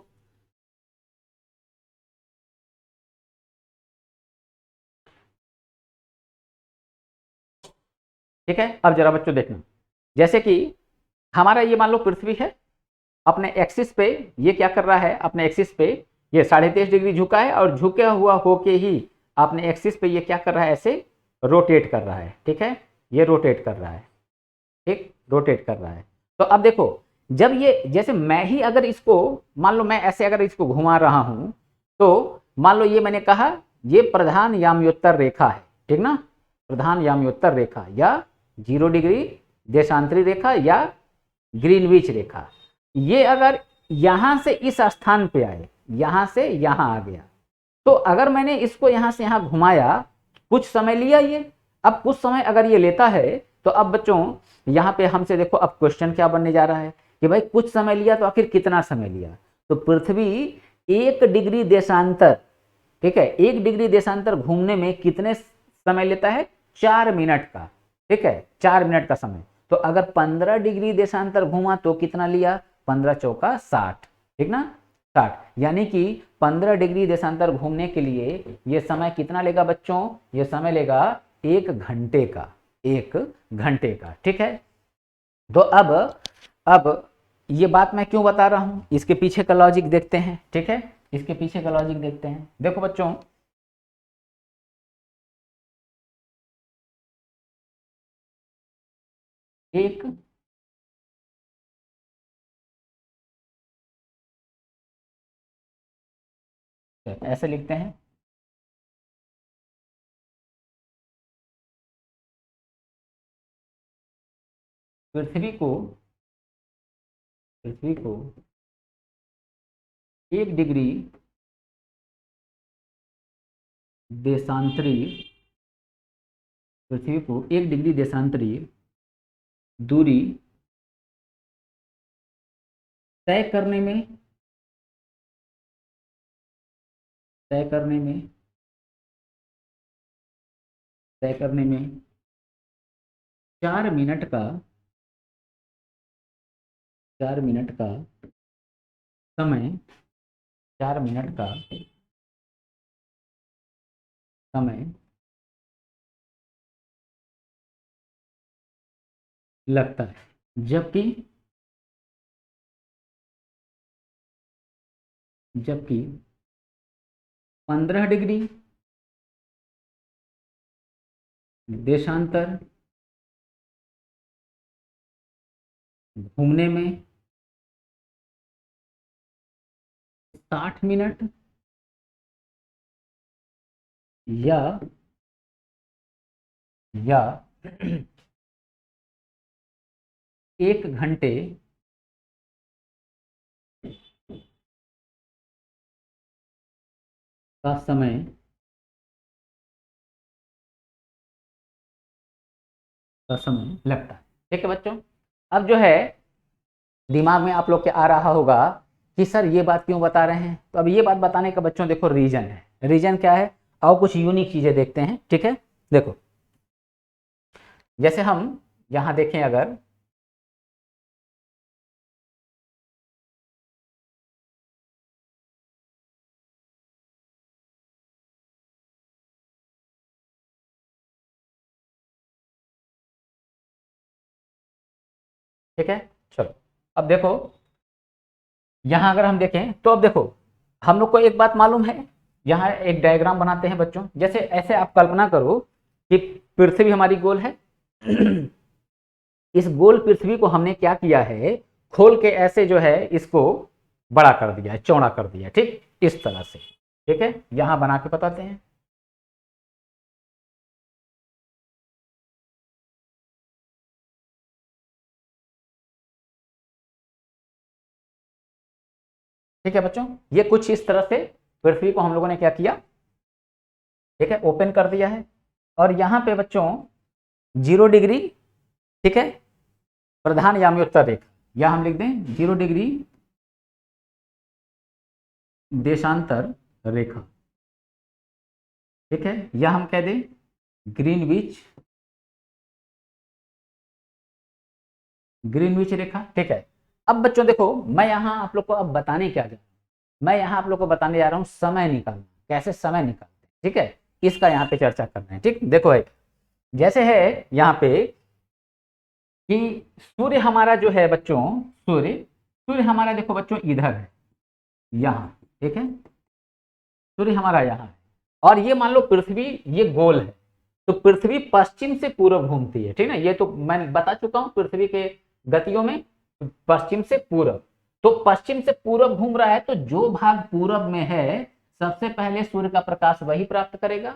ठीक है, अब जरा बच्चों देखना, जैसे कि हमारा ये मान लो पृथ्वी है, अपने एक्सिस पे ये क्या कर रहा है, अपने एक्सिस पे ये 23.5 डिग्री झुका है, और झुका हुआ होके ही अपने एक्सिस पे ये क्या कर रहा है, ऐसे रोटेट कर रहा है, ठीक है, ये रोटेट कर रहा है, ठीक, रोटेट कर रहा है। तो अब देखो, जब ये जैसे मैं ही अगर इसको मान लो, मैं ऐसे अगर इसको घुमा रहा हूं, तो मान लो ये मैंने कहा ये प्रधान याम्योत्तर रेखा है, ठीक ना, प्रधान याम्योत्तर रेखा या 0 डिग्री देशांतरी रेखा या ग्रीनविच रेखा। ये अगर यहां से इस स्थान पे आए, यहां से यहां आ गया, तो अगर मैंने इसको यहां से यहां घुमाया, कुछ समय लिया ये, अब कुछ समय अगर ये लेता है, तो अब बच्चों यहाँ पे हमसे देखो, अब क्वेश्चन क्या बनने जा रहा है कि भाई कुछ समय लिया तो आखिर कितना समय लिया। तो पृथ्वी 1 डिग्री देशांतर, ठीक है, 1 डिग्री देशांतर घूमने में कितने समय लेता है, 4 मिनट का, ठीक है, 4 मिनट का समय। तो अगर 15 डिग्री देशांतर घूमा तो कितना लिया, 15 चौका 60, ठीक ना, 60, यानी कि 15 डिग्री देशांतर घूमने के लिए ये समय कितना लेगा बच्चों, ये समय लेगा 1 घंटे का, 1 घंटे का। ठीक है, तो अब ये बात मैं क्यों बता रहा हूं, इसके पीछे का लॉजिक देखते हैं। ठीक है, इसके पीछे का लॉजिक देखते हैं। देखो बच्चों, एक ऐसे लिखते हैं, पृथ्वी को 1 डिग्री देशांतरी, पृथ्वी को 1 डिग्री देशांतरी दूरी तय करने में, तय करने में तय करने में 4 मिनट का, 4 मिनट का समय, 4 मिनट का समय लगता है। जबकि जबकि 15 डिग्री देशांतर घूमने में 60 मिनट या या 1 घंटे का समय लगता है। ठीक है बच्चों, अब जो है दिमाग में आप लोग के आ रहा होगा कि सर ये बात क्यों बता रहे हैं, तो अब ये बात बताने का बच्चों देखो रीजन है। रीजन क्या है, और कुछ यूनिक चीजें देखते हैं। ठीक है, देखो जैसे हम यहां देखें, अगर ठीक है, चलो अब देखो यहां अगर हम देखें तो अब देखो हम लोग को एक बात मालूम है, यहाँ एक डायग्राम बनाते हैं बच्चों। जैसे ऐसे आप कल्पना करो कि पृथ्वी हमारी गोल है इस गोल पृथ्वी को हमने क्या किया है, खोल के ऐसे जो है इसको बड़ा कर दिया है, चौड़ा कर दिया है। ठीक, इस तरह से। ठीक है, यहां बना के बताते हैं। ठीक है बच्चों, ये कुछ इस तरह से पृथ्वी को हम लोगों ने क्या किया, ठीक है, ओपन कर दिया है। और यहां पे बच्चों 0 डिग्री, ठीक है, प्रधान याम्योत्तर रेखा, या हम लिख दें 0 डिग्री देशांतर रेखा। ठीक है, या हम कह दें ग्रीनविच, ग्रीनविच रेखा। ठीक है, अब बच्चों देखो मैं यहां आप लोग को अब बताने क्या जा रहा हूं, मैं यहां आप लोग को बताने जा रहा हूं समय निकालना, कैसे समय निकालते हैं। ठीक है, इसका यहाँ पे चर्चा करना है। ठीक, देखो है जैसे है यहाँ पे कि सूर्य हमारा जो है बच्चों, सूर्य सूर्य हमारा देखो बच्चों इधर है, यहाँ। ठीक है, सूर्य हमारा यहाँ है, और ये मान लो पृथ्वी ये गोल है, तो पृथ्वी पश्चिम से पूर्व घूमती है। ठीक है, ये तो मैं बता चुका हूं पृथ्वी के गतियों में, पश्चिम से पूर्व। तो पश्चिम से पूर्व घूम रहा है, तो जो भाग पूर्व में है सबसे पहले सूर्य का प्रकाश वही प्राप्त करेगा।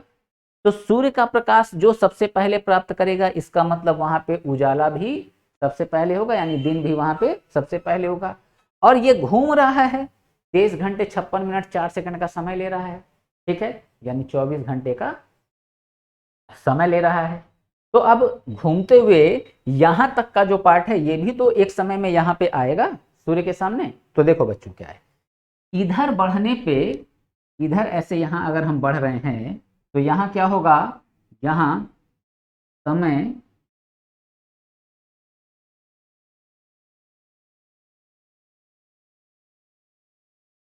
तो सूर्य का प्रकाश जो सबसे पहले प्राप्त करेगा, इसका मतलब वहां पे उजाला भी सबसे पहले होगा, यानी दिन भी वहां पे सबसे पहले होगा। और ये घूम रहा है 23 घंटे 56 मिनट 4 सेकंड का समय ले रहा है। ठीक है, यानी 24 घंटे का समय ले रहा है। तो अब घूमते हुए यहां तक का जो पार्ट है, ये भी तो एक समय में यहाँ पे आएगा सूर्य के सामने। तो देखो बच्चों क्या है, इधर बढ़ने पे, इधर ऐसे यहाँ अगर हम बढ़ रहे हैं तो यहाँ क्या होगा, यहाँ समय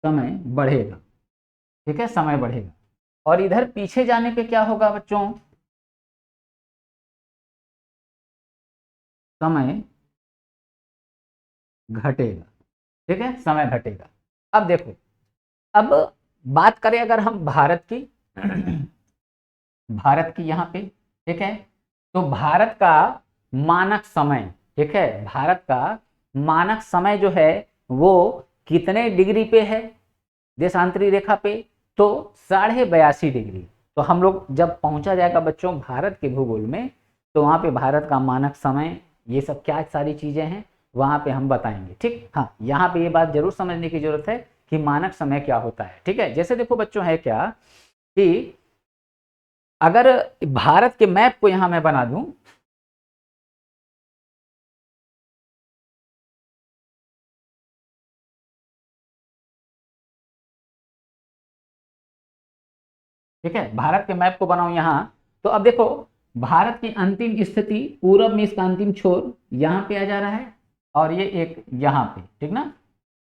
समय बढ़ेगा। ठीक है, समय बढ़ेगा। और इधर पीछे जाने पे क्या होगा बच्चों, समय घटेगा, ठीक है, समय घटेगा। अब देखो, अब बात करें अगर हम भारत की भारत की यहाँ पे, ठीक है, तो भारत का मानक समय, ठीक है, भारत का मानक समय जो है वो कितने डिग्री पे है देशांतरी रेखा पे? तो 82.5 डिग्री। तो हम लोग जब पहुंचा जाएगा बच्चों भारत के भूगोल में, तो वहां पे भारत का मानक समय, ये सब क्या सारी चीजें हैं वहां पे हम बताएंगे, ठीक। हाँ, यहाँ पे ये बात जरूर समझने की जरूरत है कि मानक समय क्या होता है, ठीक है। जैसे देखो बच्चों, है क्या कि अगर भारत के मैप को यहां मैं बना दूं, ठीक है, भारत के मैप को बनाऊं यहां, तो अब देखो भारत की अंतिम स्थिति पूरब में, इसका अंतिम छोर यहां पे आ जा रहा है, और ये एक यहां पे, ठीक ना,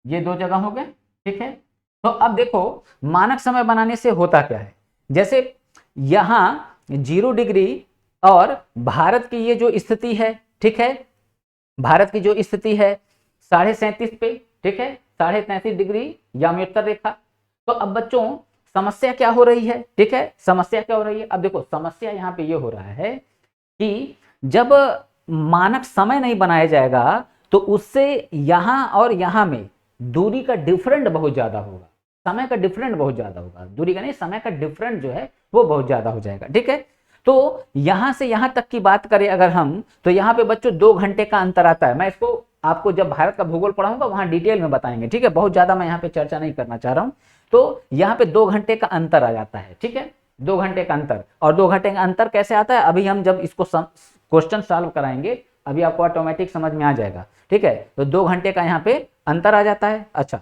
ये दो जगह हो गए, ठीक है। तो अब देखो मानक समय बनाने से होता क्या है, जैसे यहां 0 डिग्री और भारत की ये जो स्थिति है, ठीक है, भारत की जो स्थिति है 37.5 पे, ठीक है, 37.5 डिग्री याम्योत्तर रेखा। तो अब बच्चों समस्या क्या हो रही है, ठीक है, समस्या क्या हो रही है? अब देखो समस्या यहाँ पे ये हो रहा है कि जब मानक समय नहीं बनाया जाएगा तो उससे यहां और यहां में दूरी का डिफरेंट बहुत ज्यादा होगा, समय का डिफरेंट बहुत ज्यादा होगा, दूरी का नहीं, समय का डिफरेंट जो है वो बहुत ज्यादा हो जाएगा, ठीक है। तो यहां से यहां तक की बात करें अगर हम, तो यहां पे बच्चों 2 घंटे का अंतर आता है। मैं इसको आपको जब भारत का भूगोल पढ़ाऊंगा वहां डिटेल में बताएंगे, ठीक है, बहुत ज्यादा मैं यहाँ पे चर्चा नहीं करना चाह रहा हूं। तो यहाँ पे 2 घंटे का अंतर आ जाता है, ठीक है, 2 घंटे का अंतर। और 2 घंटे का अंतर कैसे आता है, अभी हम जब इसको क्वेश्चन सॉल्व कराएंगे अभी आपको ऑटोमेटिक समझ में आ जाएगा, ठीक है। तो 2 घंटे का यहाँ पे अंतर आ जाता है। अच्छा,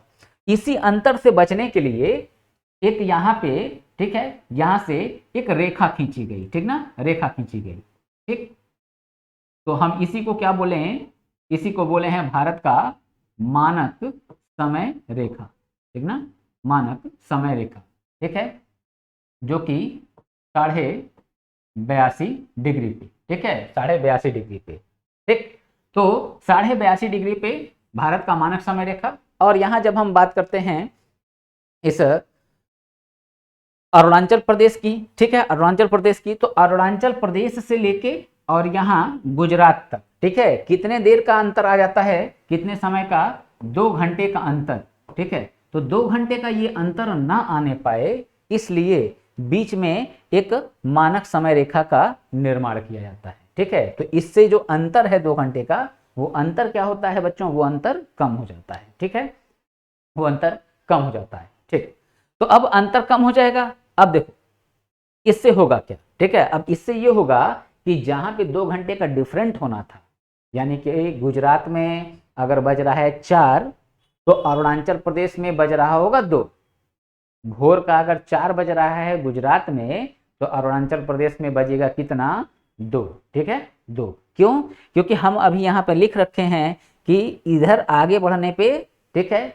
इसी अंतर से बचने के लिए एक यहाँ पे, ठीक है, यहां से एक रेखा खींची गई, ठीक ना, रेखा खींची गई, ठीक। तो हम इसी को क्या बोले हैं, इसी को बोले हैं भारत का मानक समय रेखा, ठीक ना, मानक समय रेखा, ठीक है, जो कि 82.5 डिग्री पे, ठीक है, 82.5 डिग्री पे, ठीक। तो 82.5 डिग्री पे भारत का मानक समय रेखा। और यहां जब हम बात करते हैं इस अरुणाचल प्रदेश की, ठीक है, अरुणाचल प्रदेश की, तो अरुणाचल प्रदेश से लेके और यहाँ गुजरात तक, ठीक है, कितने देर का अंतर आ जाता है, कितने समय का? 2 घंटे का अंतर, ठीक है। तो 2 घंटे का ये अंतर ना आने पाए इसलिए बीच में एक मानक समय रेखा का निर्माण किया जाता है, ठीक है। तो इससे जो अंतर है 2 घंटे का, वो अंतर क्या होता है बच्चों, वो अंतर कम हो जाता है, ठीक है, वो अंतर कम हो जाता है, ठीक। तो अब अंतर कम हो जाएगा। अब देखो इससे होगा क्या, ठीक है, अब इससे ये होगा कि जहां पे 2 घंटे का डिफरेंट होना था, यानी कि गुजरात में अगर बज रहा है 4, तो अरुणाचल प्रदेश में बज रहा होगा 2। भोर का अगर 4 बज रहा है गुजरात में, तो अरुणाचल प्रदेश में बजेगा कितना? 2, ठीक है, 2। क्यों? क्योंकि हम अभी यहाँ पे लिख रखे हैं कि इधर आगे बढ़ने पे, ठीक है,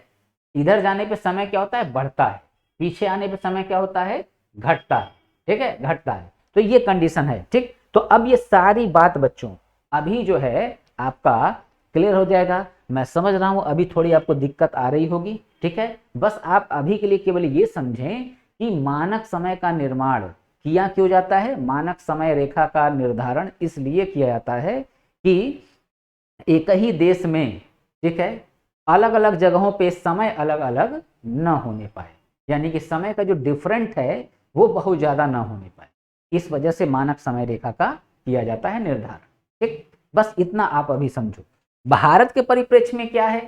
इधर जाने पे समय क्या होता है? बढ़ता है, पीछे आने पे समय क्या होता है? घटता है, ठीक है, घटता है। तो ये कंडीशन है, ठीक। तो अब ये सारी बात बच्चों अभी जो है आपका क्लियर हो जाएगा। मैं समझ रहा हूं अभी थोड़ी आपको दिक्कत आ रही होगी, ठीक है। बस आप अभी के लिए केवल ये समझें कि मानक समय का निर्माण किया क्यों जाता है, मानक समय रेखा का निर्धारण इसलिए किया जाता है कि एक ही देश में, ठीक है, अलग अलग जगहों पे समय अलग अलग न होने पाए, यानी कि समय का जो डिफरेंट है वो बहुत ज्यादा ना होने पाए, इस वजह से मानक समय रेखा का किया जाता है निर्धारण, ठीक। बस इतना आप अभी समझो। भारत के परिप्रेक्ष्य में क्या है,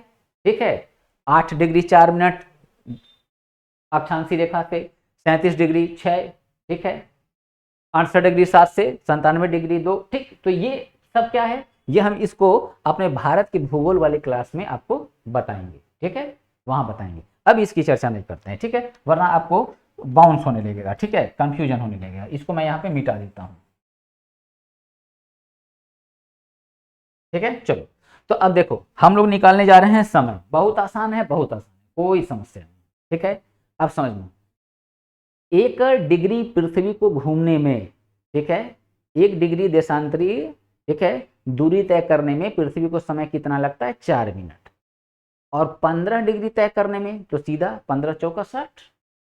ठीक है, 8 डिग्री 4 मिनट अक्षांशी रेखा से, 37 डिग्री 6, ठीक है, 68 डिग्री 7 से, 97 डिग्री 2, ठीक। तो ये सब क्या है, ये हम इसको अपने भारत के भूगोल वाले क्लास में आपको बताएंगे, ठीक है, वहां बताएंगे। अब इसकी चर्चा नहीं करते हैं, ठीक है, वरना आपको बाउंस होने लगेगा, ठीक है, कंफ्यूजन होने लगेगा। इसको मैं यहाँ पे मिटा देता हूँ, ठीक है, चलो। तो अब देखो हम लोग निकालने जा रहे हैं समय, बहुत आसान है, बहुत आसान, कोई समस्या नहीं, ठीक है। अब समझना, 1 डिग्री पृथ्वी को घूमने में, ठीक है, 1 डिग्री देशांतरी, ठीक है, दूरी तय करने में पृथ्वी को समय कितना लगता है? 4 मिनट। और 15 डिग्री तय करने में तो सीधा 15 चौका 60,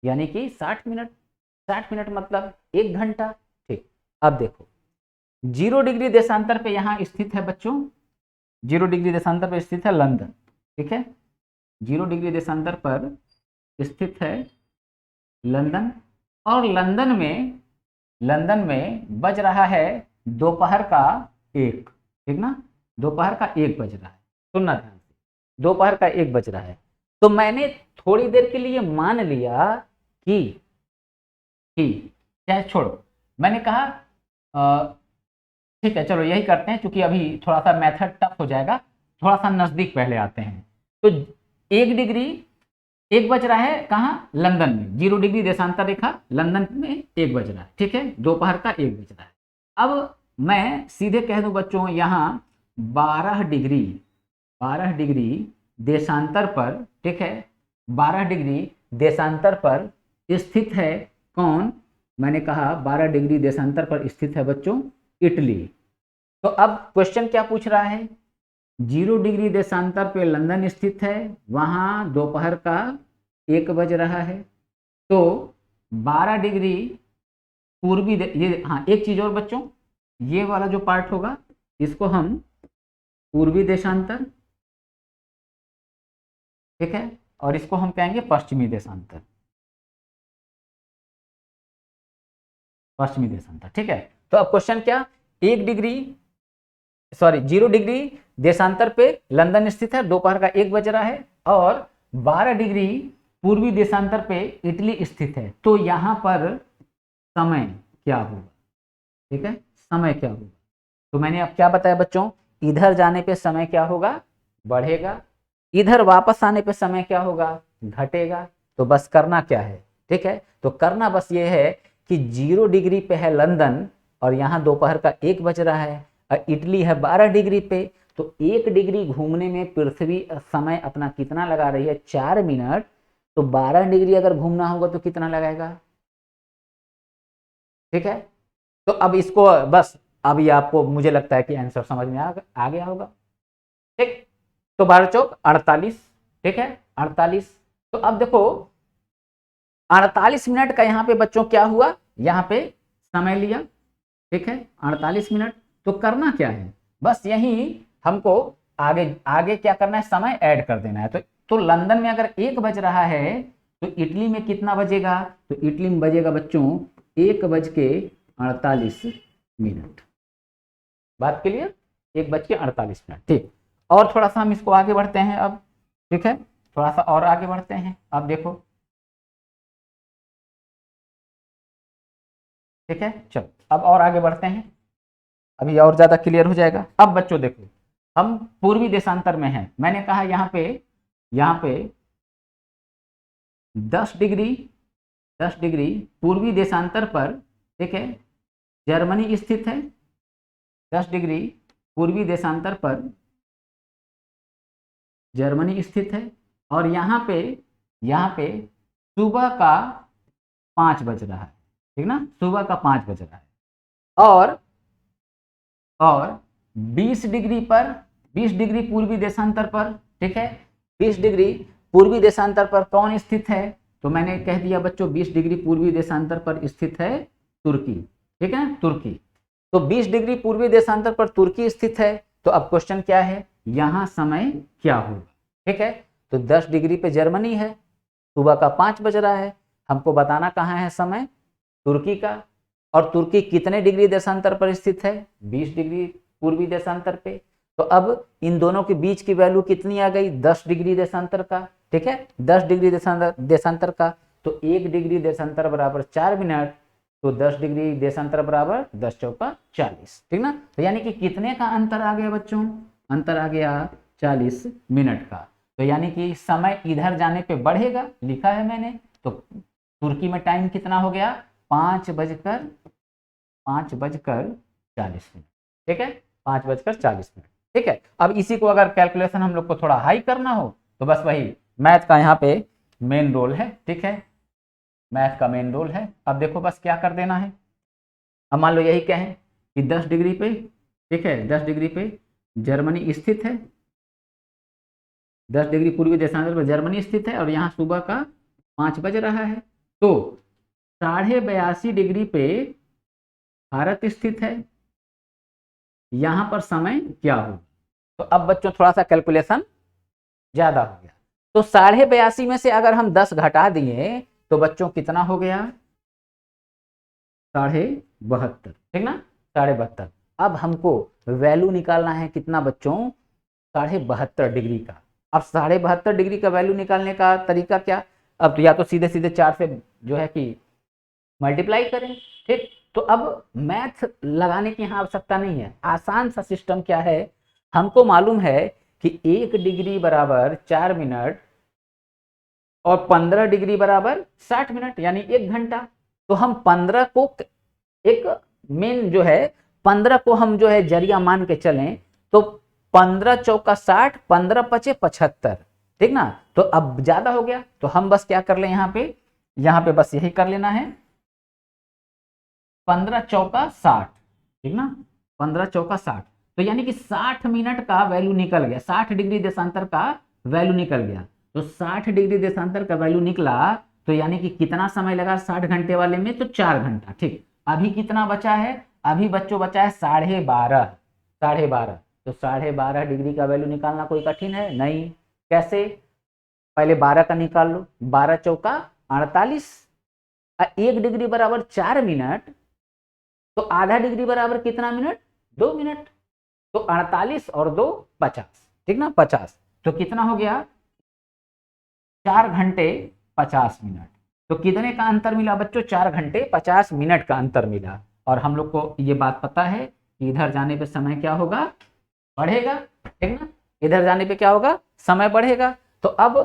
यानी कि 60 मिनट। 60 मिनट मतलब 1 घंटा। ठीक, अब देखो 0 डिग्री देशांतर पे यहाँ स्थित है बच्चों, 0 डिग्री देशांतर पर स्थित है लंदन। ठीक है, 0 डिग्री देशांतर पर स्थित है लंदन। और लंदन में बज रहा है दोपहर का 1। ठीक ना, दोपहर का 1 बज रहा है। सुनना ध्यान से, दोपहर का 1 बज रहा है। तो मैंने थोड़ी देर के लिए मान लिया कि चाहे छोड़ो, मैंने कहा ठीक है चलो यही करते हैं, क्योंकि अभी थोड़ा सा मेथड टफ हो जाएगा, थोड़ा सा नजदीक पहले आते हैं। तो 1 डिग्री 1 बज रहा है कहाँ? लंदन में। 0 डिग्री देशांतर रेखा, लंदन में 1 बज रहा है। ठीक है, दोपहर का 1 बज रहा है। अब मैं सीधे कह दूं बच्चों, यहाँ 12 डिग्री देशांतर पर, ठीक है, 12 डिग्री देशांतर पर स्थित है कौन? मैंने कहा 12 डिग्री देशांतर पर स्थित है बच्चों इटली। तो अब क्वेश्चन क्या पूछ रहा है? 0 डिग्री देशांतर पे लंदन स्थित है, वहां दोपहर का 1 बज रहा है। तो 12 डिग्री पूर्वी ये, हाँ एक चीज और बच्चों, ये वाला जो पार्ट होगा इसको हम पूर्वी देशांतर, ठीक है, और इसको हम कहेंगे पश्चिमी देशांतर। पश्चिमी देशांतर, ठीक है। तो अब क्वेश्चन क्या? 0 डिग्री देशांतर पे लंदन स्थित है, दोपहर का 1 बज रहा है, और 12 डिग्री पूर्वी देशांतर पे इटली स्थित है। तो यहां पर समय क्या होगा? ठीक है, समय क्या होगा? तो मैंने अब क्या बताया बच्चों, इधर जाने पे समय क्या होगा? बढ़ेगा। इधर वापस आने पे समय क्या होगा? घटेगा। तो बस करना क्या है? ठीक है, तो करना बस ये है कि 0 डिग्री पे है लंदन और यहाँ दोपहर का 1 बज रहा है, और इटली है 12 डिग्री पे। तो 1 डिग्री घूमने में पृथ्वी समय अपना कितना लगा रही है? 4 मिनट। तो 12 डिग्री अगर घूमना होगा तो कितना लगाएगा? ठीक है, तो अब इसको बस, अभी आपको मुझे लगता है कि आंसर समझ में आ गया होगा। ठीक, तो 12 चौक 48, ठीक है, 48। तो अब देखो 48 मिनट का यहाँ पे बच्चों क्या हुआ? यहाँ पे समय लिया, ठीक है, 48 मिनट। तो करना क्या है? बस यही हमको आगे आगे क्या करना है? समय ऐड कर देना है। तो लंदन में अगर 1 बज रहा है तो इटली में कितना बजेगा? तो इटली में बजेगा बच्चों 1:48। बात क्लियर? 1:48। ठीक, और थोड़ा सा हम इसको आगे बढ़ते हैं अब। ठीक है, थोड़ा सा और आगे बढ़ते हैं। अब देखो, ठीक है, चलो अब और आगे बढ़ते हैं, अभी और ज्यादा क्लियर हो जाएगा। अब बच्चों देखो, हम पूर्वी देशांतर में हैं। मैंने कहा यहाँ पे 10 डिग्री पूर्वी देशांतर पर, ठीक है, जर्मनी स्थित है। 10 डिग्री पूर्वी देशांतर पर जर्मनी स्थित है, और यहाँ पे सुबह का 5 बज रहा है। ठीक ना, सुबह का 5 बज रहा है। और 20 डिग्री पूर्वी देशांतर पर, ठीक है, 20 डिग्री पूर्वी देशांतर पर कौन स्थित है? तो मैंने कह दिया बच्चों 20 डिग्री पूर्वी देशांतर पर स्थित है तुर्की। ठीक है, तुर्की। तो 20 डिग्री पूर्वी देशांतर पर तुर्की स्थित है। तो अब क्वेश्चन क्या है? यहां समय क्या होगा? ठीक है, तो 10 डिग्री पे जर्मनी है, सुबह का 5 बज रहा है, हमको बताना कहाँ है समय? तुर्की का। और तुर्की कितने डिग्री देशांतर पर स्थित है? 20 डिग्री पूर्वी देशांतर पे। तो अब इन दोनों के बीच की वैल्यू कितनी आ गई? 10 डिग्री देशांतर का। ठीक है, 10 डिग्री देशांतर का। तो 1 डिग्री देशांतर बराबर 4 मिनट, तो 10 डिग्री देशांतर बराबर 10 चौका 40। ठीक ना, तो यानी कि कितने का अंतर आ गया बच्चों? अंतर आ गया 40 मिनट का। तो यानी कि समय इधर जाने पे बढ़ेगा, लिखा है मैंने। तो तुर्की में टाइम कितना हो गया? 5:40। ठीक है, 5:40। ठीक है, अब इसी को अगर कैलकुलेशन हम लोग को थोड़ा हाई करना हो तो बस वही मैथ का यहाँ पे मेन रोल है। ठीक है, मैथ का मेन रोल है। अब देखो बस क्या कर देना है। अब मान लो यही कहें कि 10 डिग्री पे ठीक है, 10 डिग्री पे जर्मनी स्थित है, 10 डिग्री पूर्वी देशांतर पर जर्मनी स्थित है, और यहाँ सुबह का 5 बज रहा है। तो 82.5 डिग्री पे भारत स्थित है, यहाँ पर समय क्या होगा? तो अब बच्चों थोड़ा सा कैलकुलेशन ज्यादा हो गया। तो 82.5 में से अगर हम 10 घटा दिए तो बच्चों कितना हो गया? 72.5, ठीक ना, 72.5। अब हमको वैल्यू निकालना है कितना बच्चों? 72.5 डिग्री का। अब 72.5 डिग्री का वैल्यू निकालने का तरीका क्या? अब तो या तो सीधे सीधे 4 से जो है कि मल्टीप्लाई करें, ठीक। तो अब मैथ लगाने की यहाँ आवश्यकता नहीं है, आसान सा सिस्टम क्या है, हमको मालूम है कि 1 डिग्री बराबर 4 मिनट और 15 डिग्री बराबर 60 मिनट, यानी 1 घंटा। तो हम 15 को एक मेन जो है 15 को हम जो है जरिया मान के चलें, तो 15 चौका 60, 15 पचे 75, ठीक ना। तो अब ज्यादा हो गया, तो हम बस क्या कर ले, यहाँ पे बस यही कर लेना है, 15 चौका 60, ठीक ना, 15 चौका 60। तो यानी कि 60 मिनट का वैल्यू निकल गया, 60 डिग्री देशांतर का वैल्यू निकल गया। तो 60 डिग्री देशांतर का वैल्यू निकला, तो यानी कि कितना समय लगा 60 घंटे वाले में? तो 4 घंटा, ठीक। अभी कितना बचा है? अभी बच्चों बचा है 12.5, 12.5। तो 12.5 डिग्री का वैल्यू निकालना कोई कठिन है नहीं। कैसे? पहले 12 का निकाल लो, 12 चौका 48, 1 डिग्री बराबर 4 मिनट, तो आधा डिग्री बराबर कितना मिनट? 2 मिनट। तो 48 और 2 50, ठीक ना, 50। तो कितना हो गया? 4 घंटे 50 मिनट। तो कितने का अंतर मिला बच्चों? 4 घंटे 50 मिनट का अंतर मिला। और हम लोग को ये बात पता है कि इधर जाने पे समय क्या होगा? बढ़ेगा, ठीक ना। इधर जाने पे क्या होगा? समय बढ़ेगा। तो अब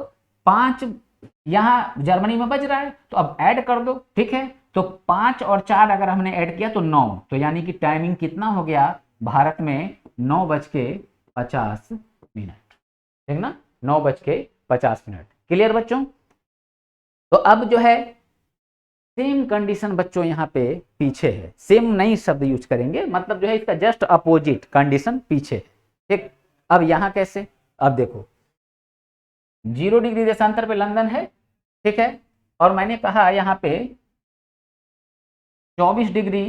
5 यहाँ जर्मनी में बज रहा है, तो अब ऐड कर दो, ठीक है। तो 5 और 4 अगर हमने ऐड किया तो 9, तो यानी कि टाइमिंग कितना हो गया भारत में? 9:50, ठीक ना, 9:50। क्लियर बच्चों? तो अब जो है सेम कंडीशन बच्चों यहाँ पे पीछे है, सेम नई शब्द यूज करेंगे, मतलब जो है इसका जस्ट अपोजिट कंडीशन पीछे है, ठीक। अब यहाँ कैसे? अब देखो 0 डिग्री देशांतर पे लंदन है, ठीक है, और मैंने कहा यहाँ पे 24 डिग्री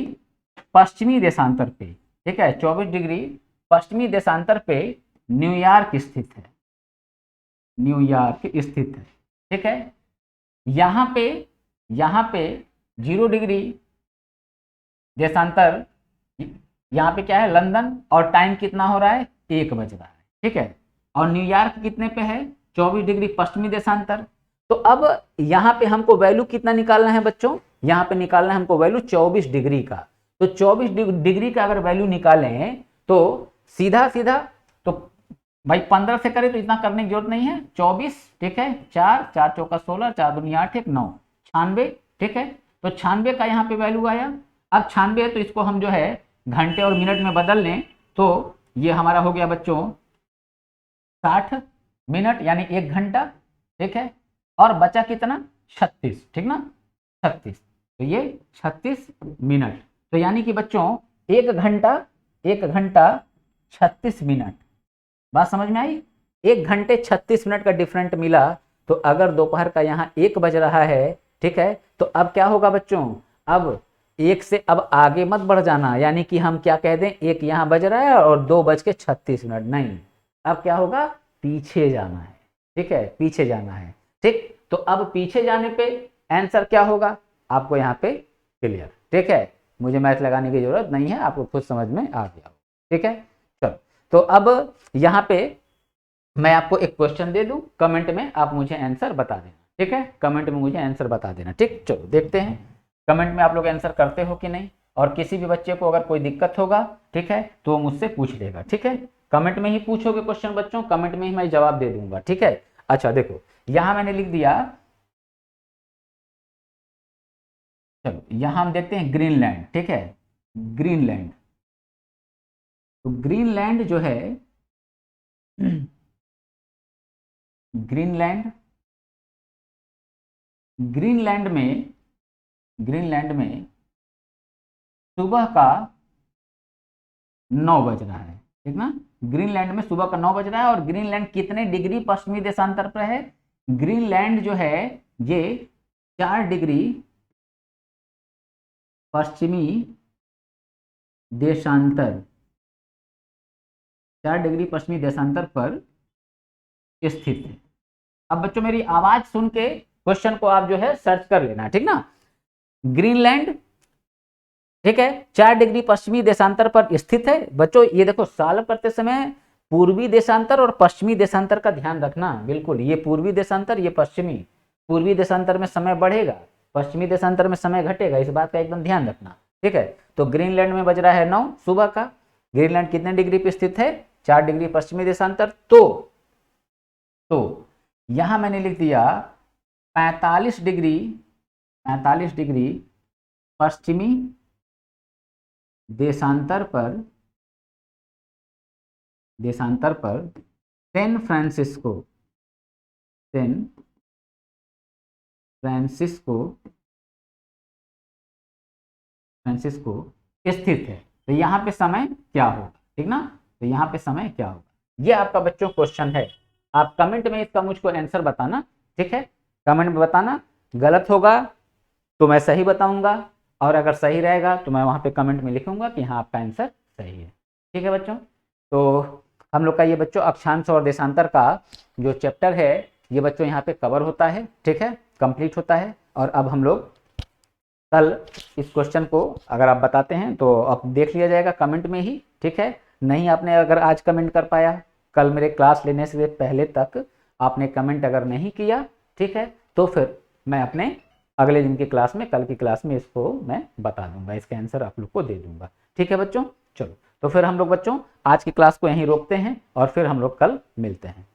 पश्चिमी देशांतर पे, ठीक है, 24 डिग्री पश्चिमी देशांतर पे न्यूयॉर्क स्थित है, न्यूयॉर्क स्थित है, ठीक है। यहाँ पे 0 डिग्री देशांतर, यहाँ पे क्या है? लंदन, और टाइम कितना हो रहा है? 1 बज रहा है, ठीक है। और न्यूयॉर्क कितने पे है? 24 डिग्री पश्चिमी देशांतर। तो अब यहाँ पे हमको वैल्यू कितना निकालना है बच्चों? यहाँ पे निकालना है हमको वैल्यू 24 डिग्री का। तो 24 डिग्री का अगर वैल्यू निकालें तो सीधा सीधा, तो भाई 15 से करें तो इतना करने की जरूरत नहीं है, 24, ठीक है, 4 4 चौका 16, 4 दूनी 8, 1 9, 96, ठीक है। तो 96 का यहाँ पे वैल्यू आया। अब 96 है तो इसको हम जो है घंटे और मिनट में बदल लें, तो ये हमारा हो गया बच्चों 60 मिनट, यानी 1 घंटा, ठीक है। और बचा कितना? 36, ठीक ना, 36। तो ये 36 मिनट। तो यानी कि बच्चों 1 घंटा 36 मिनट। बात समझ में आई? 1 घंटे 36 मिनट का डिफरेंट मिला। तो अगर दोपहर का यहाँ 1 बज रहा है, ठीक है, तो अब क्या होगा बच्चों? अब 1 से अब आगे मत बढ़ जाना, यानी कि हम क्या कह दें, 1 यहाँ बज रहा है और 2:36, नहीं, अब क्या होगा? पीछे जाना है, ठीक है, पीछे जाना है, ठीक। तो अब पीछे जाने पे आंसर क्या होगा आपको यहाँ पे क्लियर, ठीक है, मुझे मैथ लगाने की जरूरत नहीं है, आपको खुद समझ में आ गया, ठीक है। चलो, तो अब यहाँ पे मैं आपको एक क्वेश्चन दे दूं, कमेंट में आप मुझे आंसर बता देना, ठीक है, कमेंट में मुझे आंसर बता देना, ठीक। चलो देखते हैं कमेंट में आप लोग आंसर करते हो कि नहीं, और किसी भी बच्चे को अगर कोई दिक्कत होगा, ठीक है, तो वो मुझसे पूछ लेगा, ठीक है। कमेंट में ही पूछोगे क्वेश्चन बच्चों, कमेंट में ही मैं जवाब दे दूंगा, ठीक है। अच्छा देखो, यहां मैंने लिख दिया, चलो यहां हम देखते हैं ग्रीनलैंड, ठीक है, ग्रीनलैंड। तो ग्रीनलैंड जो है ग्रीनलैंड, ग्रीनलैंड में, ग्रीनलैंड में सुबह का 9 बज रहा है, ठीक ना। ग्रीनलैंड में सुबह का 9 बज रहा है। और ग्रीनलैंड कितने डिग्री पश्चिमी देशांतर पर है? ग्रीनलैंड जो है ये 4 डिग्री पश्चिमी देशांतर, 4 डिग्री पश्चिमी देशांतर पर स्थित है। अब बच्चों मेरी आवाज सुन के क्वेश्चन को आप जो है सर्च कर लेना, ठीक ना। ग्रीनलैंड, ठीक है, 4 डिग्री पश्चिमी देशांतर पर स्थित है। बच्चों ये देखो, सॉल्व करते समय पूर्वी देशांतर और पश्चिमी देशांतर का ध्यान रखना। बिल्कुल, ये पूर्वी देशांतर, ये पश्चिमी। पूर्वी देशांतर में समय बढ़ेगा, पश्चिमी देशांतर में समय घटेगा, इस बात का एकदम ध्यान रखना, ठीक है। तो ग्रीनलैंड में बज रहा है 9 सुबह का। ग्रीनलैंड कितने डिग्री पे स्थित है? 4 डिग्री पश्चिमी देशांतर। तो यहां मैंने लिख दिया 45 डिग्री पश्चिमी देशांतर पर सैन फ्रांसिस्को स्थित है। तो यहाँ पे समय क्या होगा, ठीक ना। तो यहाँ पे समय क्या होगा, ये आपका बच्चों क्वेश्चन है। आप कमेंट में इसका मुझको आंसर बताना, ठीक है। कमेंट में बताना, गलत होगा तो मैं सही बताऊंगा, और अगर सही रहेगा तो मैं वहां पे कमेंट में लिखूंगा कि हाँ आपका आंसर सही है, ठीक है बच्चों। तो हम लोग का ये बच्चों अक्षांश और देशांतर का जो चैप्टर है ये बच्चों यहाँ पे कवर होता है, ठीक है, कंप्लीट होता है। और अब हम लोग कल इस क्वेश्चन को अगर आप बताते हैं तो अब देख लिया जाएगा कमेंट में ही, ठीक है। नहीं आपने अगर आज कमेंट कर पाया, कल मेरे क्लास लेने से पहले तक आपने कमेंट अगर नहीं किया, ठीक है, तो फिर मैं अपने अगले दिन की क्लास में, कल की क्लास में इसको मैं बता दूंगा, इसका आंसर आप लोग को दे दूंगा, ठीक है बच्चों। चलो, तो फिर हम लोग बच्चों आज की क्लास को यहीं रोकते हैं और फिर हम लोग कल मिलते हैं।